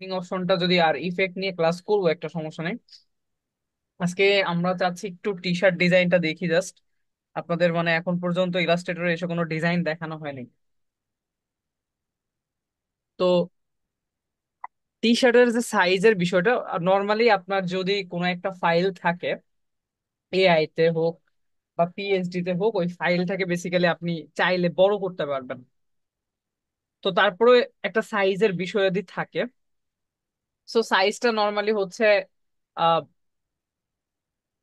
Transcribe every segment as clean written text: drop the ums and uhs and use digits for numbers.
অপশনটা যদি আর ইফেক্ট নিয়ে ক্লাস করবো, একটা সমস্যা নেই। আজকে আমরা চাচ্ছি একটু টি শার্ট ডিজাইনটা দেখি জাস্ট। আপনাদের মানে এখন পর্যন্ত ইলাস্ট্রেটরে এসে কোনো ডিজাইন দেখানো হয়নি। তো টি শার্টের যে সাইজের বিষয়টা, নর্মালি আপনার যদি কোনো একটা ফাইল থাকে, এআই তে হোক বা পিএইচডি তে হোক, ওই ফাইলটাকে বেসিক্যালি আপনি চাইলে বড় করতে পারবেন। তো তারপরে একটা সাইজের বিষয়াদি থাকে। সো সাইজটা নর্মালি হচ্ছে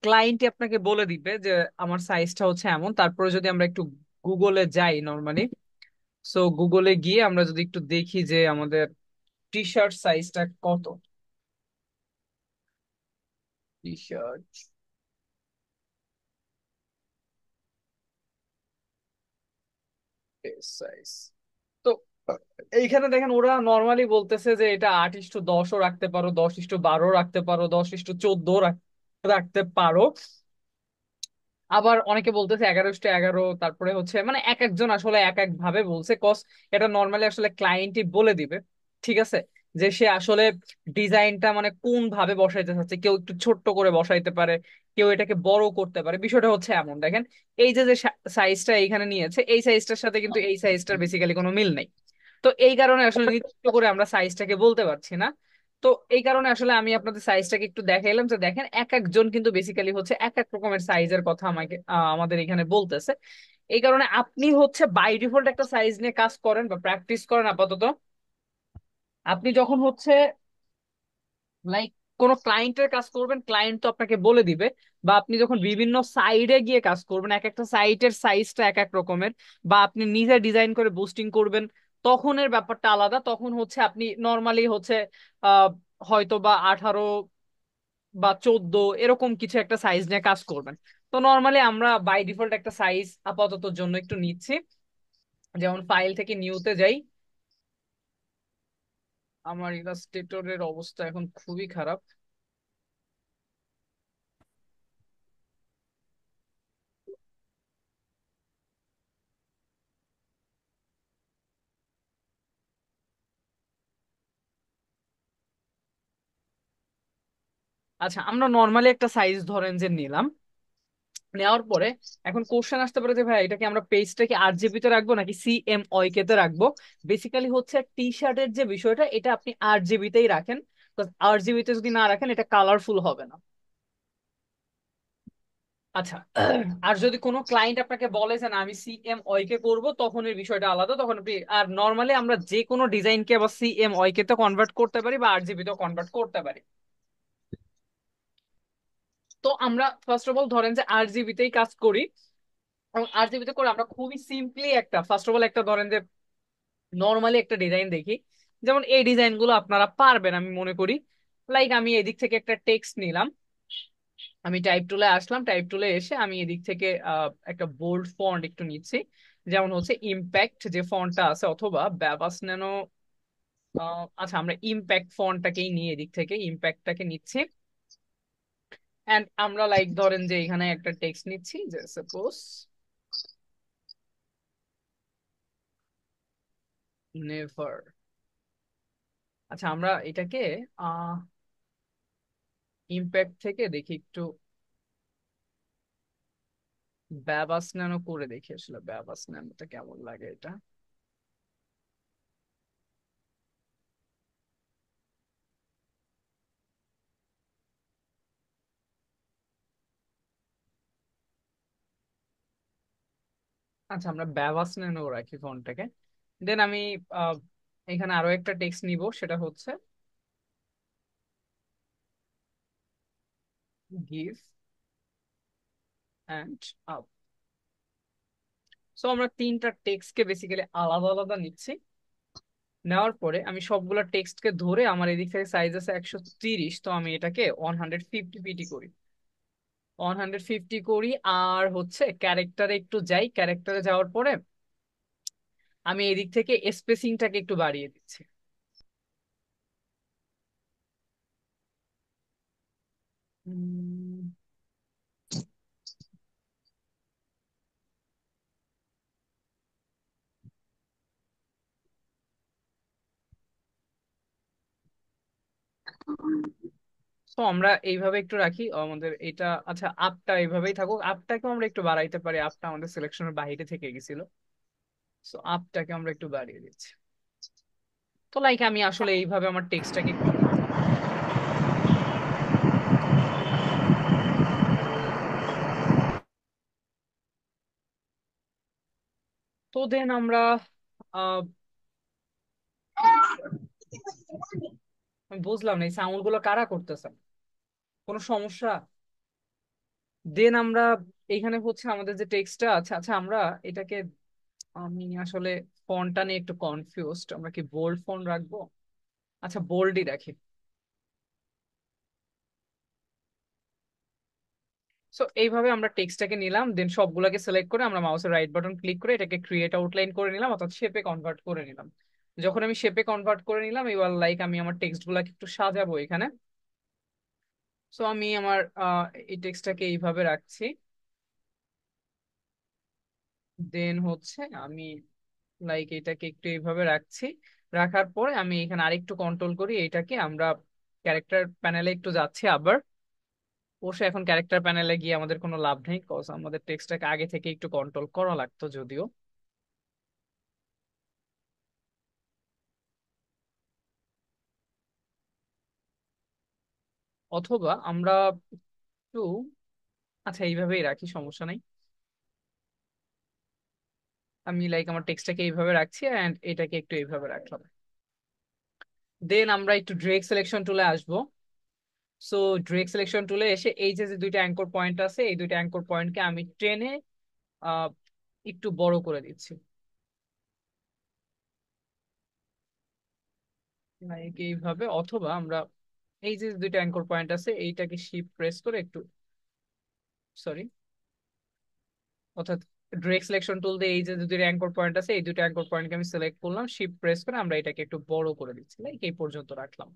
ক্লায়েন্টই আপনাকে বলে দিবে যে আমার সাইজটা হচ্ছে এমন। তারপরে যদি আমরা একটু গুগলে যাই নর্মালি, সো গুগলে গিয়ে আমরা যদি একটু দেখি যে আমাদের টি শার্ট সাইজটা কত। টি শার্ট সাইজ, তো এইখানে দেখেন ওরা নর্মালি বলতেছে যে এটা 8:10ও রাখতে পারো, 10:12 রাখতে পারো, 10:14 রাখতে পারো। আবার অনেকে বলতেছে 11:11। তারপরে হচ্ছে মানে এক একজন আসলে এক এক ভাবে বলছে, কস এটা নর্মালি আসলে ক্লায়েন্টই বলে দিবে। ঠিক আছে, যে সে আসলে ডিজাইনটা মানে কোন ভাবে বসাইতে চাচ্ছে। কেউ একটু ছোট্ট করে বসাইতে পারে, কেউ এটাকে বড় করতে পারে। বিষয়টা হচ্ছে এমন, দেখেন এই যে যে সাইজটা এইখানে নিয়েছে, এই সাইজটার সাথে কিন্তু এই সাইজটার বেসিক্যালি কোনো মিল নেই। তো এই কারণে আসলে নির্দিষ্ট করে আমরা সাইজটাকে বলতে পারছি না। তো এই কারণে আসলে আমি আপনাদের সাইজটাকে একটু দেখাইলাম, যে দেখেন এক একজন কিন্তু বেসিক্যালি হচ্ছে এক এক রকমের সাইজের কথা আমাকে আমাদের এখানে বলতেছে। এই কারণে আপনি হচ্ছে বাই ডিফল্ট একটা সাইজ নিয়ে কাজ করেন বা প্র্যাকটিস করেন আপাতত। আপনি যখন হচ্ছে লাইক কোন ক্লায়েন্টের কাজ করবেন, ক্লায়েন্ট তো আপনাকে বলে দিবে। বা আপনি যখন বিভিন্ন সাইডে গিয়ে কাজ করবেন, এক একটা সাইটের সাইজটা এক এক রকমের, বা আপনি নিজে ডিজাইন করে বুস্টিং করবেন, তখনের ব্যাপারটা আলাদা। তখন হচ্ছে আপনি নর্মালি হচ্ছে আহ হয়তো বা 18 বা 14 এরকম কিছু একটা সাইজ নিয়ে কাজ করবেন। তো নর্মালি আমরা বাই ডিফল্ট একটা সাইজ আপাতত জন্য একটু নিচ্ছি। যেমন ফাইল থেকে নিউতে যাই। আমার ইলাস্ট্রেটরের অবস্থা এখন খুবই খারাপ। আচ্ছা, আমরা নর্মালি একটা সাইজ ধরেন যে নিলাম। নেওয়ার পরে এখন কোশ্চেন আসতে পারে যে ভাই এটা কি আমরা পেজটাকে আরজিবি তে রাখবো নাকি সিএমওয়াই কে তে রাখবো। বেসিক্যালি হচ্ছে টি শার্টের যে বিষয়টা, এটা আপনি আরজিবি তেই রাখেন। আরজিবি তে যদি না রাখেন এটা কালারফুল হবে না। আচ্ছা, আর যদি কোনো ক্লায়েন্ট আপনাকে বলে যে না আমি সিএমওয়াই কে করবো, তখন এর বিষয়টা আলাদা। তখন আপনি আর নর্মালি আমরা যে কোনো ডিজাইনকে আবার সিএমওয়াই কে তে কনভার্ট করতে পারি বা আরজিবি তে কনভার্ট করতে পারি। তো আমরা ফার্স্ট অফ অল ধরেন যে আরজিবি তেই কাজ করি। এবং আরজিবি তে করে আমরা খুবই সিম্পলি একটা ফার্স্ট অফ অল একটা ধরেন যে নর্মালি একটা ডিজাইন দেখি। যেমন এই ডিজাইন গুলো আপনারা পারবেন আমি মনে করি। লাইক আমি এদিক থেকে একটা টেক্সট নিলাম, আমি টাইপ টুলে আসলাম, টাইপ টুলে এসে আমি এদিক থেকে একটা বোল্ড ফন্ট একটু নিচ্ছি। যেমন হচ্ছে ইম্প্যাক্ট যে ফন্টটা আছে, অথবা ব্যাবাস ন্যানো। আচ্ছা, আমরা ইম্প্যাক্ট ফন্টটাকেই নিয়ে এদিক থেকে ইম্প্যাক্টটাকে নিচ্ছি। এন্ড আমরা লাইক ধরেন যে এখানে একটা টেক্সট নিচ্ছি, যে সাপোজ নেভার। আচ্ছা, আমরা এটাকে ইম্প্যাক্ট থেকে দেখি একটু ব্যাবাস ন্যানো করে দেখি আসলে ব্যাবাস ন্যানোটা কেমন লাগে এটা। আচ্ছা, আমরা ব্যাবাস ন্যানো রাখি ফোনটাকে। দেন আমি আহ, এখানে আরো একটা টেক্সট নিব, সেটা হচ্ছে গিভ অ্যান্ড আপ। সো আমরা তিনটা টেক্সটকে বেসিক্যালি আলাদা আলাদা নিচ্ছি। নেওয়ার পরে আমি সবগুলা টেক্সটকে ধরে, আমার এদিক থেকে সাইজ আছে 130, তো আমি এটাকে 150 পিটি করি। 150 করি। আর হচ্ছে ক্যারেক্টারে একটু যাই, ক্যারেক্টারে যাওয়ার পরে আমি এদিক থেকে স্পেসিংটাকে একটু বাড়িয়ে দিচ্ছি। উম, তো আমরা এইভাবে একটু রাখি আমাদের এটা। আচ্ছা, আপটা এইভাবেই থাকুক, আপটাকে আমরা একটু বাড়াইতে পারি, আপটা আমাদের সিলেকশনের বাইরে থেকে গেছিল। সো আপটাকে আমরা একটু বাড়িয়ে দিচ্ছি। তো লাইক আমি আসলে এইভাবে আমার টেক্সটটাকে করে দিচ্ছি। তো দেন আমরা আহ আমি বুঝলাম না এই সাউন্ড গুলো কারা করতেছে, কোনো সমস্যা? দেন আমরা এইখানে হচ্ছে আমাদের যে টেক্সটটা আছে, আচ্ছা আমরা এটাকে, আমি আসলে ফন্টটা নিয়ে একটু কনফিউজড, আমরা কি বোল্ড ফন্ট রাখবো? আচ্ছা বোল্ডই রাখি। সো এইভাবে আমরা টেক্সটটাকে নিলাম, দেন সবগুলোকে সিলেক্ট করে আমরা মাউসের রাইট বাটন ক্লিক করে এটাকে ক্রিয়েট আউটলাইন করে নিলাম, অর্থাৎ শেপে কনভার্ট করে নিলাম। যখন আমি শেপে কনভার্ট করে নিলাম, এবার লাইক আমি আমার টেক্সট গুলাকে একটু সাজাবো এখানে। সো আমি আমার এই টেক্সটটাকে এইভাবে রাখছি। দেন হচ্ছে আমি লাইক এটাকে একটু এইভাবে রাখছি। রাখার পরে আমি এখানে আরেকটু কন্ট্রোল করি এটাকে, আমরা ক্যারেক্টার প্যানেলে একটু যাচ্ছি আবার। অবশ্য এখন ক্যারেক্টার প্যানেলে গিয়ে আমাদের কোনো লাভ নেই, কজ আমাদের টেক্সটটাকে আগে থেকে একটু কন্ট্রোল করা লাগতো যদিও। অথবা আমরা একটু, আচ্ছা এইভাবেই রাখি, সমস্যা নাই। আমি লাইক আমার টেক্সটটাকে এইভাবে রাখছি অ্যান্ড এটাকে একটু এইভাবে রাখলাম। দেন আমরা একটু ড্রেগ সিলেকশন টুলে আসবো। সো ড্রেগ সিলেকশন টুলে এসে এই যে যে দুইটা অ্যাঙ্কর পয়েন্ট আছে, এই দুইটা অ্যাঙ্কর পয়েন্টকে আমি টেনে আহ একটু বড় করে দিচ্ছি। লাইক এইভাবে, অথবা আমরা এই যে দুইটা অ্যাঙ্কর পয়েন্ট আছে এইটাকে শিফট প্রেস করে একটু, সরি, অর্থাৎ ড্রেগ সিলেকশন টুল দিয়ে এই যে দুটো অ্যাঙ্কর পয়েন্ট আছে এই দুটো অ্যাঙ্কর পয়েন্টকে আমি সিলেক্ট করলাম, শিফট প্রেস করে আমরা এটাকে একটু বড় করে দিচ্ছি, লাইক এই পর্যন্ত রাখলাম।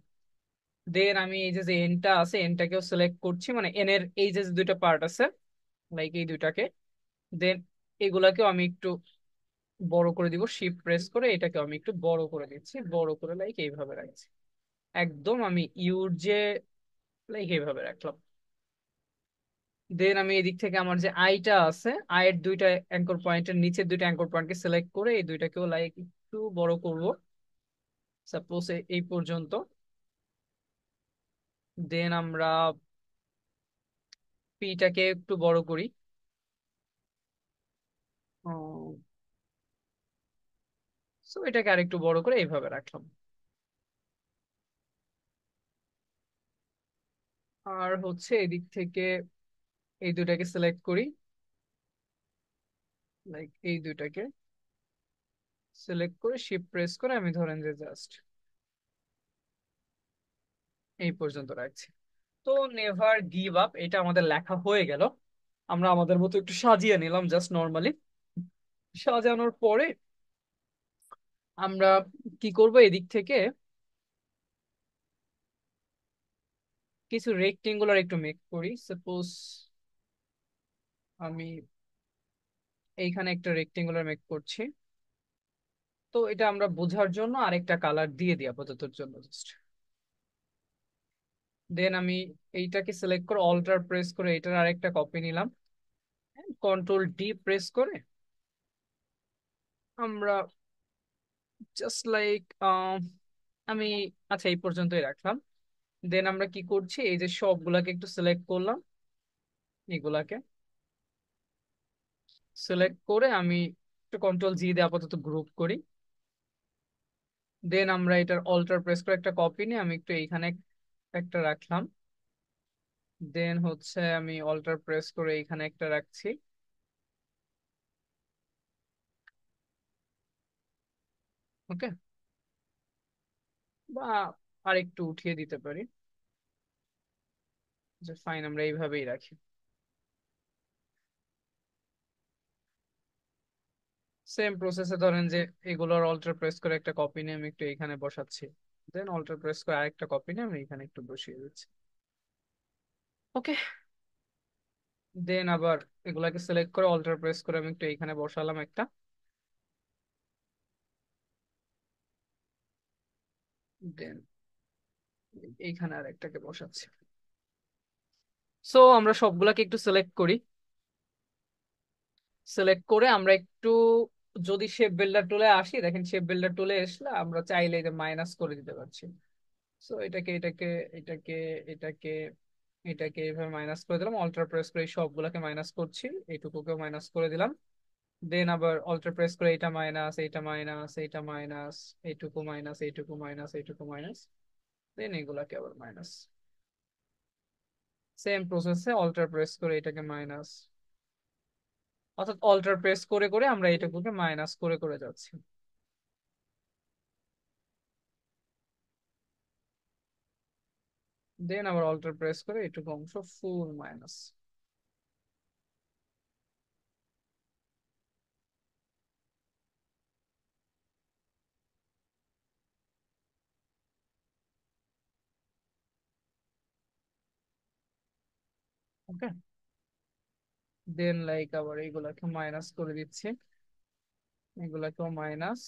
দেন আমি এই যে যে এনটা আছে এনটাকেও সিলেক্ট করছি, মানে এন এর এই যে যে দুইটা পার্ট আছে লাইক এই দুইটাকে। দেন এগুলাকেও আমি একটু বড় করে দিব, শিফট প্রেস করে এটাকে আমি একটু বড় করে দিচ্ছি, বড় করে লাইক এইভাবে রাখছি। একদম আমি ইউর যে লাইক এইভাবে রাখলাম। দেন আমি এদিক থেকে আমার যে আইটা আছে, আয়ের দুইটা অ্যাঙ্কর পয়েন্টের নিচের দুইটা অ্যাঙ্কর পয়েন্টকে সিলেক্ট করে এই দুইটাকেও লাইক একটু বড় করব, সাপোজ এই পর্যন্ত। দেন আমরা পিটাকে একটু বড় করি। সো এটাকে আরেকটু বড় করে এইভাবে রাখলাম। আর হচ্ছে এদিক থেকে এই দুইটাকে সিলেক্ট করি, লাইক এই দুইটাকে সিলেক্ট করে শিফট প্রেস করে আমি ধরেন যে জাস্ট এই পর্যন্ত রাখছি। তো নেভার গিভ আপ এটা আমাদের লেখা হয়ে গেল। আমরা আমাদের মতো একটু সাজিয়ে নিলাম জাস্ট নর্মালি। সাজানোর পরে আমরা কি করব, এদিক থেকে কিছু রেক্টেঙ্গুলার একটু মেক করি। সাপোজ আমি এইখানে একটা রেক্টেঙ্গুলার মেক করছি। তো এটা আমরা বোঝার জন্য আরেকটা কালার দিয়ে দিই আপাততর জন্য জাস্ট। দেন আমি এইটাকে সিলেক্ট করে অল্টার প্রেস করে এটার আরেকটা কপি নিলাম, কন্ট্রোল ডি প্রেস করে আমরা জাস্ট লাইক আমি, আচ্ছা এই পর্যন্তই রাখলাম। দেন আমরা কি করছি, এই যে সবগুলাকে একটু সিলেক্ট করলাম, এগুলাকে সিলেক্ট করে আমি একটু কন্ট্রোল জি দিয়ে আপাতত গ্রুপ করি। দেন আমরা এটার অল্টার প্রেস করে একটা কপি নিয়ে আমি একটু এইখানে একটা রাখলাম। দেন হচ্ছে আমি অল্টার প্রেস করে এইখানে একটা রাখছি। ওকে, বা আরেকটু উঠিয়ে দিতে পারি, যে ফাইন আমরা এইভাবেই রাখি। সেম প্রসেসে ধরেন যে এগুলোর অল্টার প্রেস করে একটা কপি নিয়ে আমি একটু এইখানে বসাচ্ছি। দেন অল্টার প্রেস করে আরেকটা কপি নিয়ে আমি এখানে একটু বসিয়ে দিচ্ছি। ওকে, দেন আবার এগুলাকে সিলেক্ট করে অল্টার প্রেস করে আমি একটু এইখানে বসালাম একটা। দেন এইখানে আর একটাকে বসাচ্ছি। সো আমরা সবগুলাকে একটু সিলেক্ট করি। সিলেক্ট করে আমরা একটু যদি শেপ বিল্ডার টুলে আসি, দেখেন শেপ বিল্ডার টুলে আসলে আমরা চাইলে যে মাইনাস করে দিতে পারছি। সো এটাকে এটাকে এটাকে এইভাবে মাইনাস করে দিলাম, অল্টার প্রেস করে এই সবগুলাকে মাইনাস করছি, এইটুকুকেও মাইনাস করে দিলাম। দেন আবার অল্টার প্রেস করে এটা মাইনাস, এইটা মাইনাস, এইটা মাইনাস, এইটুকু মাইনাস, এইটুকু মাইনাস, এইটুকু মাইনাস, দেন এগুলাকে আবার মাইনাস। সেম প্রসেসে অল্টার প্রেস করে এটাকে মাইনাস, অর্থাৎ অল্টার প্রেস করে করে আমরা এটাকে মাইনাস করে করে যাচ্ছি। দেন আবার অল্টার প্রেস করে এটুকু অংশ ফুল মাইনাস। ওকে, দেন লাইক আবার এইগুলাকে মাইনাস করে দিচ্ছি, এগুলাকেও মাইনাস,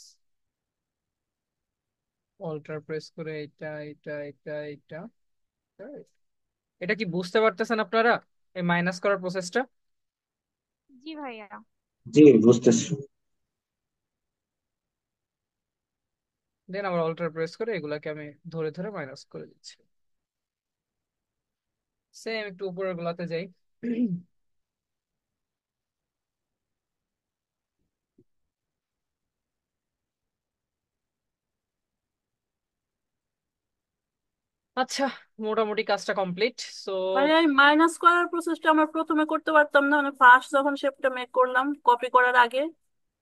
অল্টার প্রেস করে এটা এটা এটা এটা। Right? এটা কি বুঝতে পারতেছেন আপনারা, এই মাইনাস করার প্রসেসটা? জি ভাইয়া। জি, বুঝতেছি। দেন আবার অল্টার প্রেস করে এগুলাকে আমি ধরে ধরে মাইনাস করে দিচ্ছি। সেম একটু উপরের গুলাতে যাই। আচ্ছা, মোটামুটি কাজটা কমপ্লিট। সো ভাইয়া এই মাইনাস করার প্রসেসটা আমরা প্রথমে করতে পারতাম না, মানে ফার্স্ট যখন শেপটা মেক করলাম কপি করার আগে?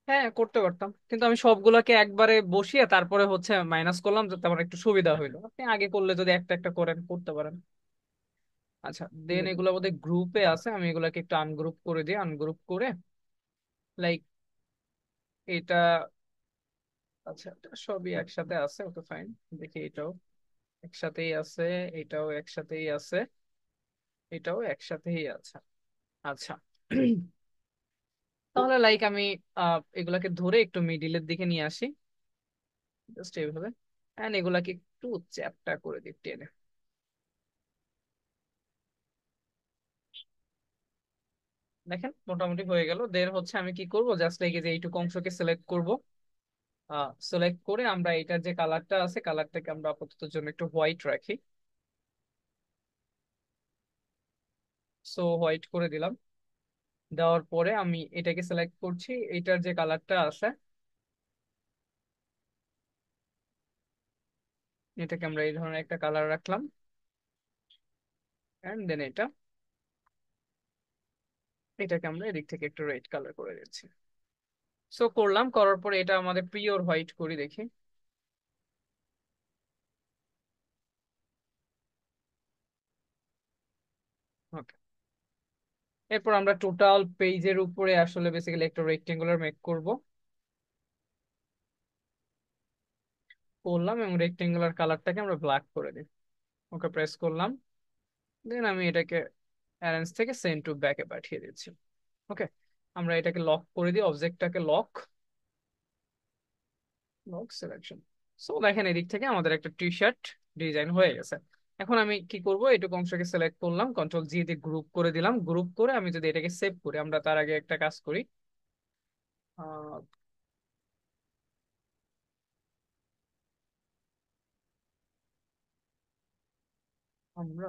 হ্যাঁ, করতে পারতাম, কিন্তু আমি সবগুলোকে একবারে বসিয়ে তারপরে হচ্ছে মাইনাস করলাম, যাতে আমার একটু সুবিধা হইলো। আপনি আগে করলে যদি একটা একটা করেন করতে পারেন। আচ্ছা, দেন এগুলো বোধহয় গ্রুপে আছে, আমি এগুলাকে একটু আনগ্রুপ করে দিই। আনগ্রুপ করে লাইক এটা, আচ্ছা এটা সবই একসাথে আছে, ওকে ফাইন। দেখি এটাও একসাথেই আছে, এটাও একসাথেই আছে, এটাও একসাথেই আছে। আচ্ছা। তাহলে লাইক আমি এগুলাকে ধরে একটু মিডিলের দিকে নিয়ে আসি, জাস্ট এইভাবে। এন্ড এগুলাকে একটু চ্যাপটা করে দিই টেনে। দেখেন মোটামুটি হয়ে গেল। দেন হচ্ছে আমি কি করব, জাস্ট লাইক এই যে এইটুকু অংশকে সিলেক্ট করব। সিলেক্ট করে আমরা এটার যে কালারটা আছে, কালারটাকে আমরা আপাতত জন্য একটু হোয়াইট রাখি। সো হোয়াইট করে দিলাম। দেওয়ার পরে আমি এটাকে সিলেক্ট করছি, এটার যে কালারটা আছে এটাকে আমরা এই ধরনের একটা কালার রাখলাম। এন্ড দেন এটাকে আমরা এদিক থেকে একটু রেড কালার করে দিচ্ছি। সো করলাম, করার পরে এটা আমাদের পিওর হোয়াইট করি দেখি। ওকে, এরপর আমরা টোটাল পেজের উপরে আসলে বেসিক্যালি একটা রেক্টেঙ্গুলার মেক করব। করলাম এবং রেক্টেঙ্গুলার কালারটাকে আমরা ব্ল্যাক করে দিই। ওকে, প্রেস করলাম। দেন আমি এটাকে অ্যারেঞ্জ থেকে সেন্ড টু ব্যাকে পাঠিয়ে দিচ্ছি। ওকে, আমরা এটাকে লক করে দিই, অবজেক্টটাকে লক, লক সিলেকশন। সো দেখেন এদিক থেকে আমাদের একটা টি শার্ট ডিজাইন হয়ে গেছে। এখন আমি কি করব, এটুকু অংশকে সিলেক্ট করলাম, কন্ট্রোল জি দিয়ে গ্রুপ করে দিলাম। গ্রুপ করে আমি যদি এটাকে সেভ করি, আমরা তার আগে একটা কাজ করি। আহ, আমরা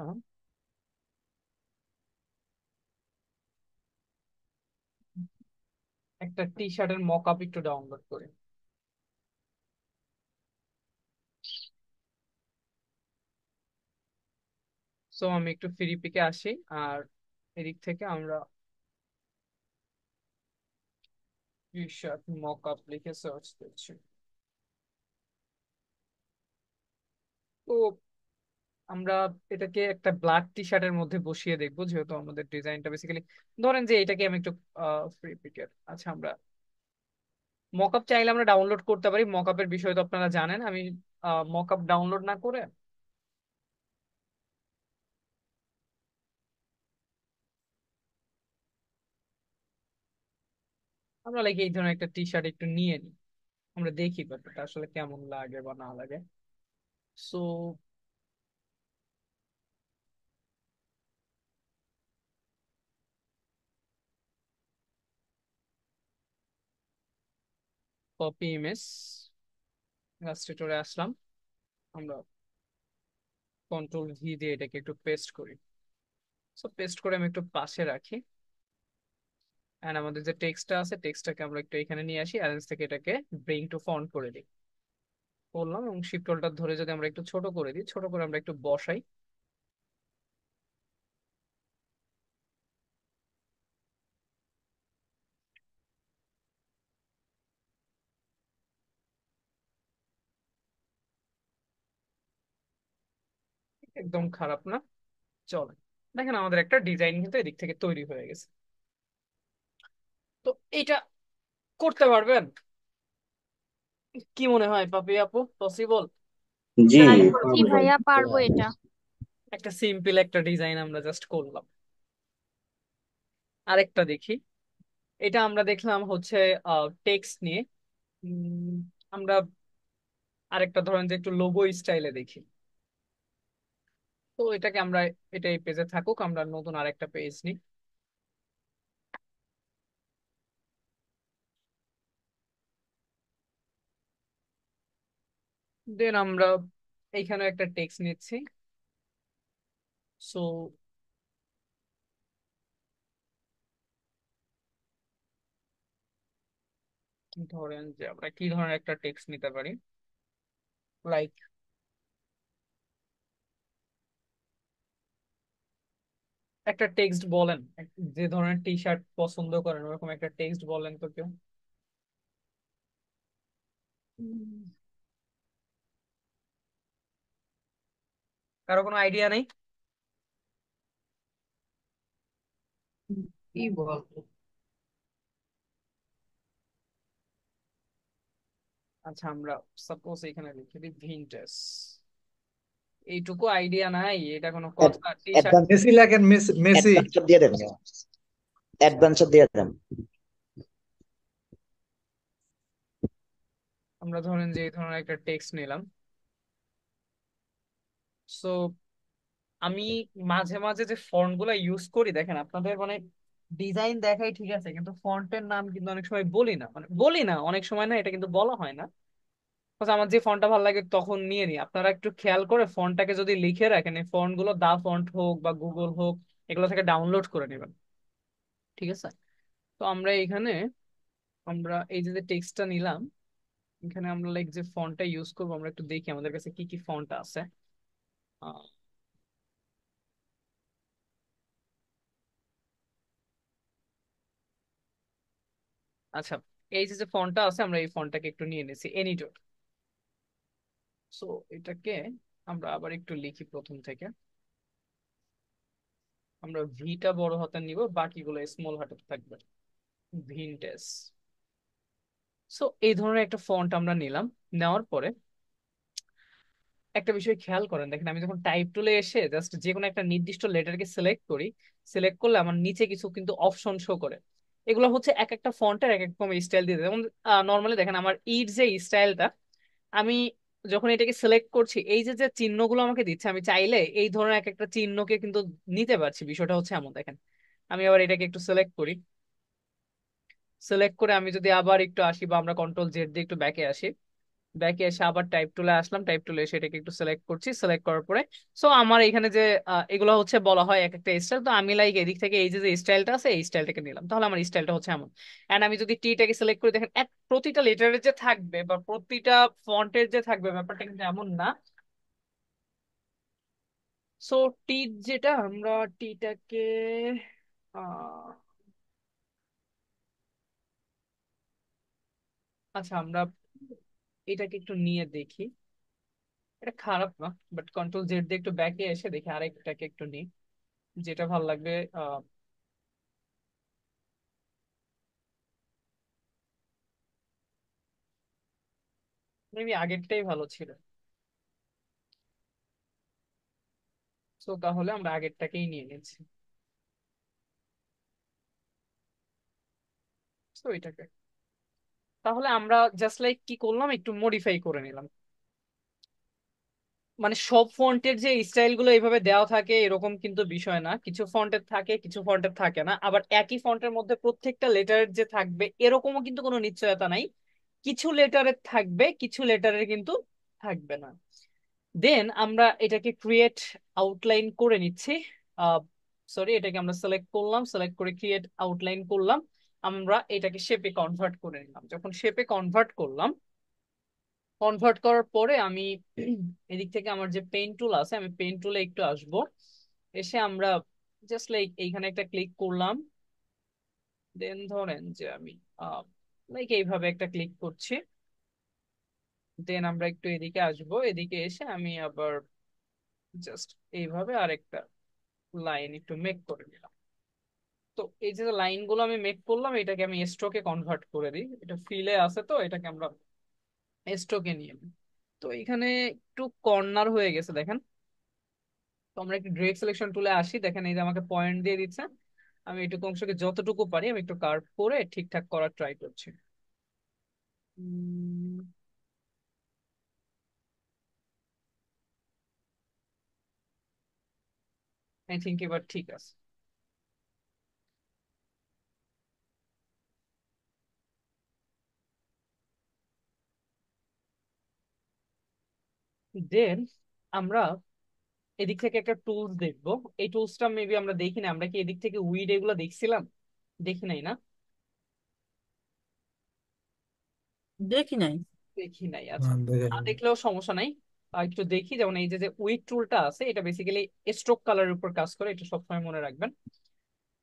একটা টি শার্টের মক আপ একটু ডাউনলোড করি। সো আমি একটু ফ্রি পিকে আসি, আর এদিক থেকে আমরা টি শার্ট মক আপ লিখে সার্চ করছি। তো আমরা এটাকে একটা ব্ল্যাক টি শার্টের মধ্যে বসিয়ে দেখবো, যেহেতু আমাদের ডিজাইনটা বেসিক্যালি, ধরেন যে এটাকে আমি একটু ফ্রি পিকের, আচ্ছা আমরা মকআপ চাইলে আমরা ডাউনলোড করতে পারি। মকআপের বিষয় তো আপনারা জানেন। আমি মকআপ ডাউনলোড না করে আমরা লাইক এই ধরনের একটা টি শার্ট একটু নিয়ে নিই, আমরা দেখি ব্যাপারটা আসলে কেমন লাগে বা না লাগে। সো কপি ইমেজ, ইলাস্ট্রেটরে আসলাম, আমরা কন্ট্রোল ভি দিয়ে এটাকে একটু পেস্ট করি। সো পেস্ট করে আমি একটু পাশে রাখি। এন্ড আমাদের যে টেক্সটটা আছে টেক্সটটাকে আমরা একটু এখানে নিয়ে আসি, অ্যারেঞ্জ থেকে এটাকে ব্রিং টু ফন্ট করে দিই। করলাম, এবং শিফট টোলটা ধরে যদি আমরা একটু ছোট করে দিই, ছোট করে আমরা একটু বসাই, একদম খারাপ না, চলে। দেখেন আমাদের একটা ডিজাইন কিন্তু এদিক থেকে তৈরি হয়ে গেছে। তো এইটা করতে পারবেন? কি মনে হয় পাপি আপু, পসিবল? জি, ট্রাই করো। জি পারবো। ভাইয়া, পারবো এটা। একটা সিম্পল একটা ডিজাইন আমরা জাস্ট করলাম। আরেকটা দেখি। এটা আমরা দেখলাম হচ্ছে টেক্সট নিয়ে। উম, আমরা আরেকটা ধরেন যে একটু লোগো স্টাইলে দেখি। তো এটাকে আমরা, এটা এই পেজে থাকুক, আমরা নতুন আরেকটা পেজ নিই। দেন আমরা এইখানে একটা টেক্সট নিচ্ছি। সো ধরেন যে আমরা কি ধরনের একটা টেক্সট নিতে পারি, লাইক একটা টেক্সট বলেন, যে ধরনের টি শার্ট পছন্দ করেন ওরকম একটা টেক্সট বলেন তো কেউ। উম, কারো কোনো আইডিয়া নেই? কি বলবো? আচ্ছা, আমরা সাপোজ এখানে লিখে দিই ভিনটেজ। এইটুকু আইডিয়া নাই, এটা কোনো কথা? T shirt. অ্যাডভান্স মেসি লেখেন, মেসি মেসি। অ্যাডভান্স দিয়ে দেন, অ্যাডভান্স দিয়ে দেন। আমরা ধরেন যে এই ধরনের একটা টেক্সট নিলাম। সো আমি মাঝে মাঝে যে ফন্ট গুলা ইউজ করি, দেখেন আপনাদের মানে ডিজাইন দেখাই ঠিক আছে, কিন্তু ফন্টের নাম কিন্তু অনেক সময় বলি না, মানে বলি না অনেক সময়, না এটা কিন্তু বলা হয় না। Because আমার যে ফন্টটা ভালো লাগে তখন নিয়ে নিই। আপনারা একটু খেয়াল করে ফন্টটাকে যদি লিখে রাখেন, এই ফন্ট গুলো দা ফন্ট হোক বা গুগল হোক, এগুলো থেকে ডাউনলোড করে নেবেন, ঠিক আছে? তো আমরা এখানে, আমরা এই যে টেক্সটটা নিলাম, এখানে আমরা লাইক যে ফন্টটা ইউজ করবো, আমরা একটু দেখি আমাদের কাছে কি কি ফন্ট আছে। আহ, আচ্ছা, এই যে ফন্টটা আছে, আমরা এই ফন্টটাকে একটু নিয়ে নিয়েছি, এনিটোর। সো এটাকে আমরা আবার একটু লিখি প্রথম থেকে। আমরা ভিটা বড় হাতের নিব, বাকিগুলো স্মল হাতের থাকবে। ভিনটেজ। সো এই ধরনের একটা ফন্ট আমরা নিলাম। নেওয়ার পরে একটা বিষয় খেয়াল করেন, দেখেন আমি যখন টাইপ টুলে এসে জাস্ট যে কোনো একটা নির্দিষ্ট লেটারকে সিলেক্ট করি, সিলেক্ট করলে আমার নিচে কিছু কিন্তু অপশন শো করে। এগুলো হচ্ছে এক একটা ফন্টের এক এক রকম স্টাইল দিয়ে দেয়। যেমন নর্মালি দেখেন আমার ইর যে স্টাইলটা, আমি যখন এটাকে সিলেক্ট করছি, এই যে যে চিহ্নগুলো আমাকে দিচ্ছে, আমি চাইলে এই ধরনের এক একটা চিহ্নকে কিন্তু নিতে পারছি। বিষয়টা হচ্ছে এমন, দেখেন আমি আবার এটাকে একটু সিলেক্ট করি। সিলেক্ট করে আমি যদি আবার একটু আসি, বা আমরা কন্ট্রোল জেড দিয়ে একটু ব্যাকে আসি, ব্যাকে এসে আবার টাইপ টুলে আসলাম, টাইপ টুলে এসে এটাকে একটু সিলেক্ট করছি, সিলেক্ট করার পরে সো আমার এখানে যে এগুলো হচ্ছে বলা হয় এক একটা স্টাইল। তো আমি লাইক এদিক থেকে এই যে যে স্টাইলটা আছে এই স্টাইলটাকে নিলাম, তাহলে আমার স্টাইলটা হচ্ছে এমন। এন্ড আমি যদি টিটাকে সিলেক্ট করে, দেখেন এক প্রতিটা লেটারের যে থাকবে বা প্রতিটা ফন্টের যে থাকবে, ব্যাপারটা কিন্তু এমন না। সো টি, যেটা আমরা টিটাকে আহ আচ্ছা, আমরা এটাকে একটু নিয়ে দেখি। এটা খারাপ না, বাট কন্ট্রোল জেড দিয়ে একটু ব্যাকে এসে দেখি আরেকটাকে একটু নিই, যেটা ভালো লাগবে। মেবি আগেরটাই ভালো ছিল। তো তাহলে আমরা আগেরটাকেই নিয়ে নিচ্ছি। তো এটাকে তাহলে আমরা জাস্ট লাইক কি করলাম, একটু মডিফাই করে নিলাম। মানে সব ফন্টের যে স্টাইল গুলো এইভাবে দেওয়া থাকে এরকম কিন্তু বিষয় না, কিছু ফন্টের থাকে কিছু ফন্টের থাকে না। আবার একই ফন্টের মধ্যে প্রত্যেকটা লেটারের যে থাকবে এরকমও কিন্তু কোনো নিশ্চয়তা নাই। কিছু লেটারের থাকবে, কিছু লেটারের কিন্তু থাকবে না। দেন আমরা এটাকে ক্রিয়েট আউটলাইন করে নিচ্ছি। সরি, এটাকে আমরা সিলেক্ট করলাম, সিলেক্ট করে ক্রিয়েট আউটলাইন করলাম। আমরা এটাকে শেপে কনভার্ট করে নিলাম। যখন শেপে কনভার্ট করলাম, কনভার্ট করার পরে আমি এদিক থেকে আমার যে পেইন টুল আছে, আমি পেইন টুলে একটু আসবো। এসে আমরা জাস্ট লাইক এইখানে একটা ক্লিক করলাম। দেন ধরেন যে আমি লাইক এইভাবে একটা ক্লিক করছি। দেন আমরা একটু এদিকে আসবো, এদিকে এসে আমি আবার জাস্ট এইভাবে আরেকটা লাইন একটু মেক করে নিলাম। তো এই যে লাইন গুলো আমি মেক করলাম, এটাকে আমি স্ট্রোকে কনভার্ট করে দিই। এটা ফিলে আছে, তো এটাকে আমরা স্ট্রোকে নিয়ে নিই। তো এখানে একটু কর্নার হয়ে গেছে দেখেন। তো আমরা একটু ডিরেক্ট সিলেকশন টুলে আসি, দেখেন এই যে আমাকে পয়েন্ট দিয়ে দিচ্ছে। আমি এটুকু অংশকে যতটুকু পারি আমি একটু কার্ভ করে ঠিকঠাক করার ট্রাই করছি। আই থিঙ্ক এবার ঠিক আছে। দেন আমরা এদিক থেকে একটা টুলস দেখবো। এই টুলসটা মেবি আমরা দেখি না, আমরা কি এদিক থেকে উইড এগুলো দেখছিলাম? দেখি নাই না? দেখি নাই। দেখি নাই, আচ্ছা। না দেখলেও সমস্যা নাই। একটু দেখি, যেমন এই যে যে উইড টুলটা আছে, এটা বেসিক্যালি স্ট্রোক কালারের উপর কাজ করে, এটা সবসময় মনে রাখবেন।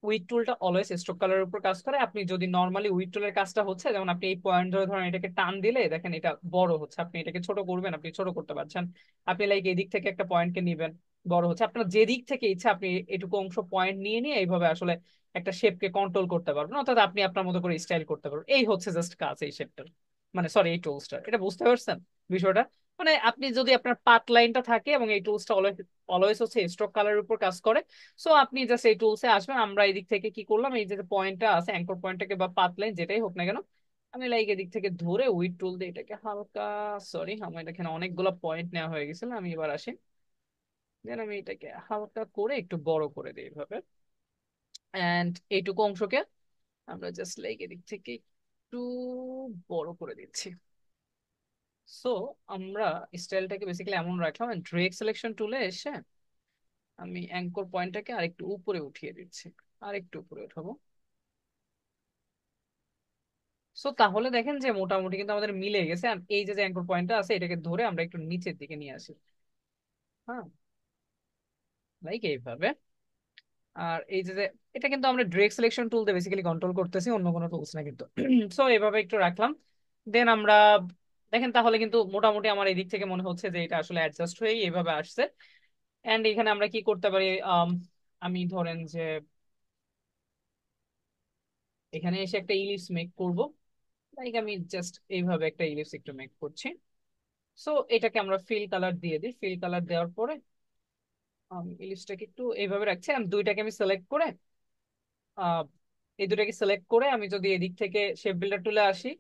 উইড টুলটা অলওয়েজ স্ট্রোক কালারের উপর কাজ করে। আপনি যদি নর্মালি উইড টুলের কাজটা হচ্ছে, যেমন আপনি এই পয়েন্ট ধরে ধরেন এটাকে টান দিলে দেখেন এটা বড় হচ্ছে, আপনি এটাকে ছোট করবেন, আপনি ছোট করতে পারছেন। আপনি লাইক এদিক থেকে একটা পয়েন্টকে নিবেন, বড় হচ্ছে। আপনার যে দিক থেকে ইচ্ছা আপনি এটুকু অংশ পয়েন্ট নিয়ে নিয়ে এইভাবে আসলে একটা শেপকে কন্ট্রোল করতে পারবেন, অর্থাৎ আপনি আপনার মতো করে স্টাইল করতে পারবেন। এই হচ্ছে জাস্ট কাজ এই শেপটার, মানে সরি এই টুলসটার। এটা বুঝতে পারছেন বিষয়টা? মানে আপনি যদি আপনার পাত লাইনটা থাকে এবং এই টুলসটা অলওয়েজ অলওয়েজ হচ্ছে স্ট্রোক কালারের উপর কাজ করে। সো আপনি জাস্ট এই টুলসে আসবেন। আমরা এই দিক থেকে কি করলাম, এই যে পয়েন্টটা আছে অ্যাঙ্কর পয়েন্টটাকে বা পাথ লাইন যেটাই হোক না কেন, আমি লাইক এদিক থেকে ধরে উইড টুল দিয়ে এটাকে হালকা, সরি আমার এখানে অনেকগুলো পয়েন্ট নেওয়া হয়ে গেছিল, আমি এবার আসি। দেন আমি এটাকে হালকা করে একটু বড় করে দিই এইভাবে। এন্ড এইটুকু অংশকে আমরা জাস্ট লাইক এদিক থেকে একটু বড় করে দিচ্ছি। সো আমরা স্টাইলটাকে বেসিক্যালি এমন রাখলাম। ড্রেগ সিলেকশন টুলে এসে আমি অ্যাঙ্কর পয়েন্টটাকে আরেকটু উপরে উঠিয়ে দিচ্ছি, আরেকটু উপরে উঠাবো। সো তাহলে দেখেন যে মোটামুটি কিন্তু আমাদের মিলে গেছে। আর এই যে অ্যাঙ্কর পয়েন্টটা আছে, এটাকে ধরে আমরা একটু নিচের দিকে নিয়ে আসি। হ্যাঁ, লাইক এইভাবে। আর এই যে এটা কিন্তু আমরা ডিরেক্ট সিলেকশন টুল দিয়ে বেসিক্যালি কন্ট্রোল করতেছি, অন্য কোনো টুলস না কিন্তু। সো এইভাবে একটু রাখলাম। দেন আমরা দেখেন তাহলে কিন্তু মোটামুটি আমার এই দিক থেকে মনে হচ্ছে যে এটা আসলে অ্যাডজাস্ট হয়ে এইভাবে আসছে। এন্ড এখানে আমরা কি করতে পারি, আমি ধরেন যে এখানে এসে একটা ইলিপস মেক করব। লাইক আমি জাস্ট এইভাবে একটা ইলিপস একটু মেক করছি। সো এটাকে আমরা ফিল কালার দিয়ে দিই। ফিল কালার দেওয়ার পরে আমি ইলিশটাকে একটু এইভাবে রাখছি। আমি দুইটাকে আমি সিলেক্ট করে আহ এই দুটাকে সিলেক্ট করে আমি যদি এদিক থেকে শেপ বিল্ডার টুলে আসি,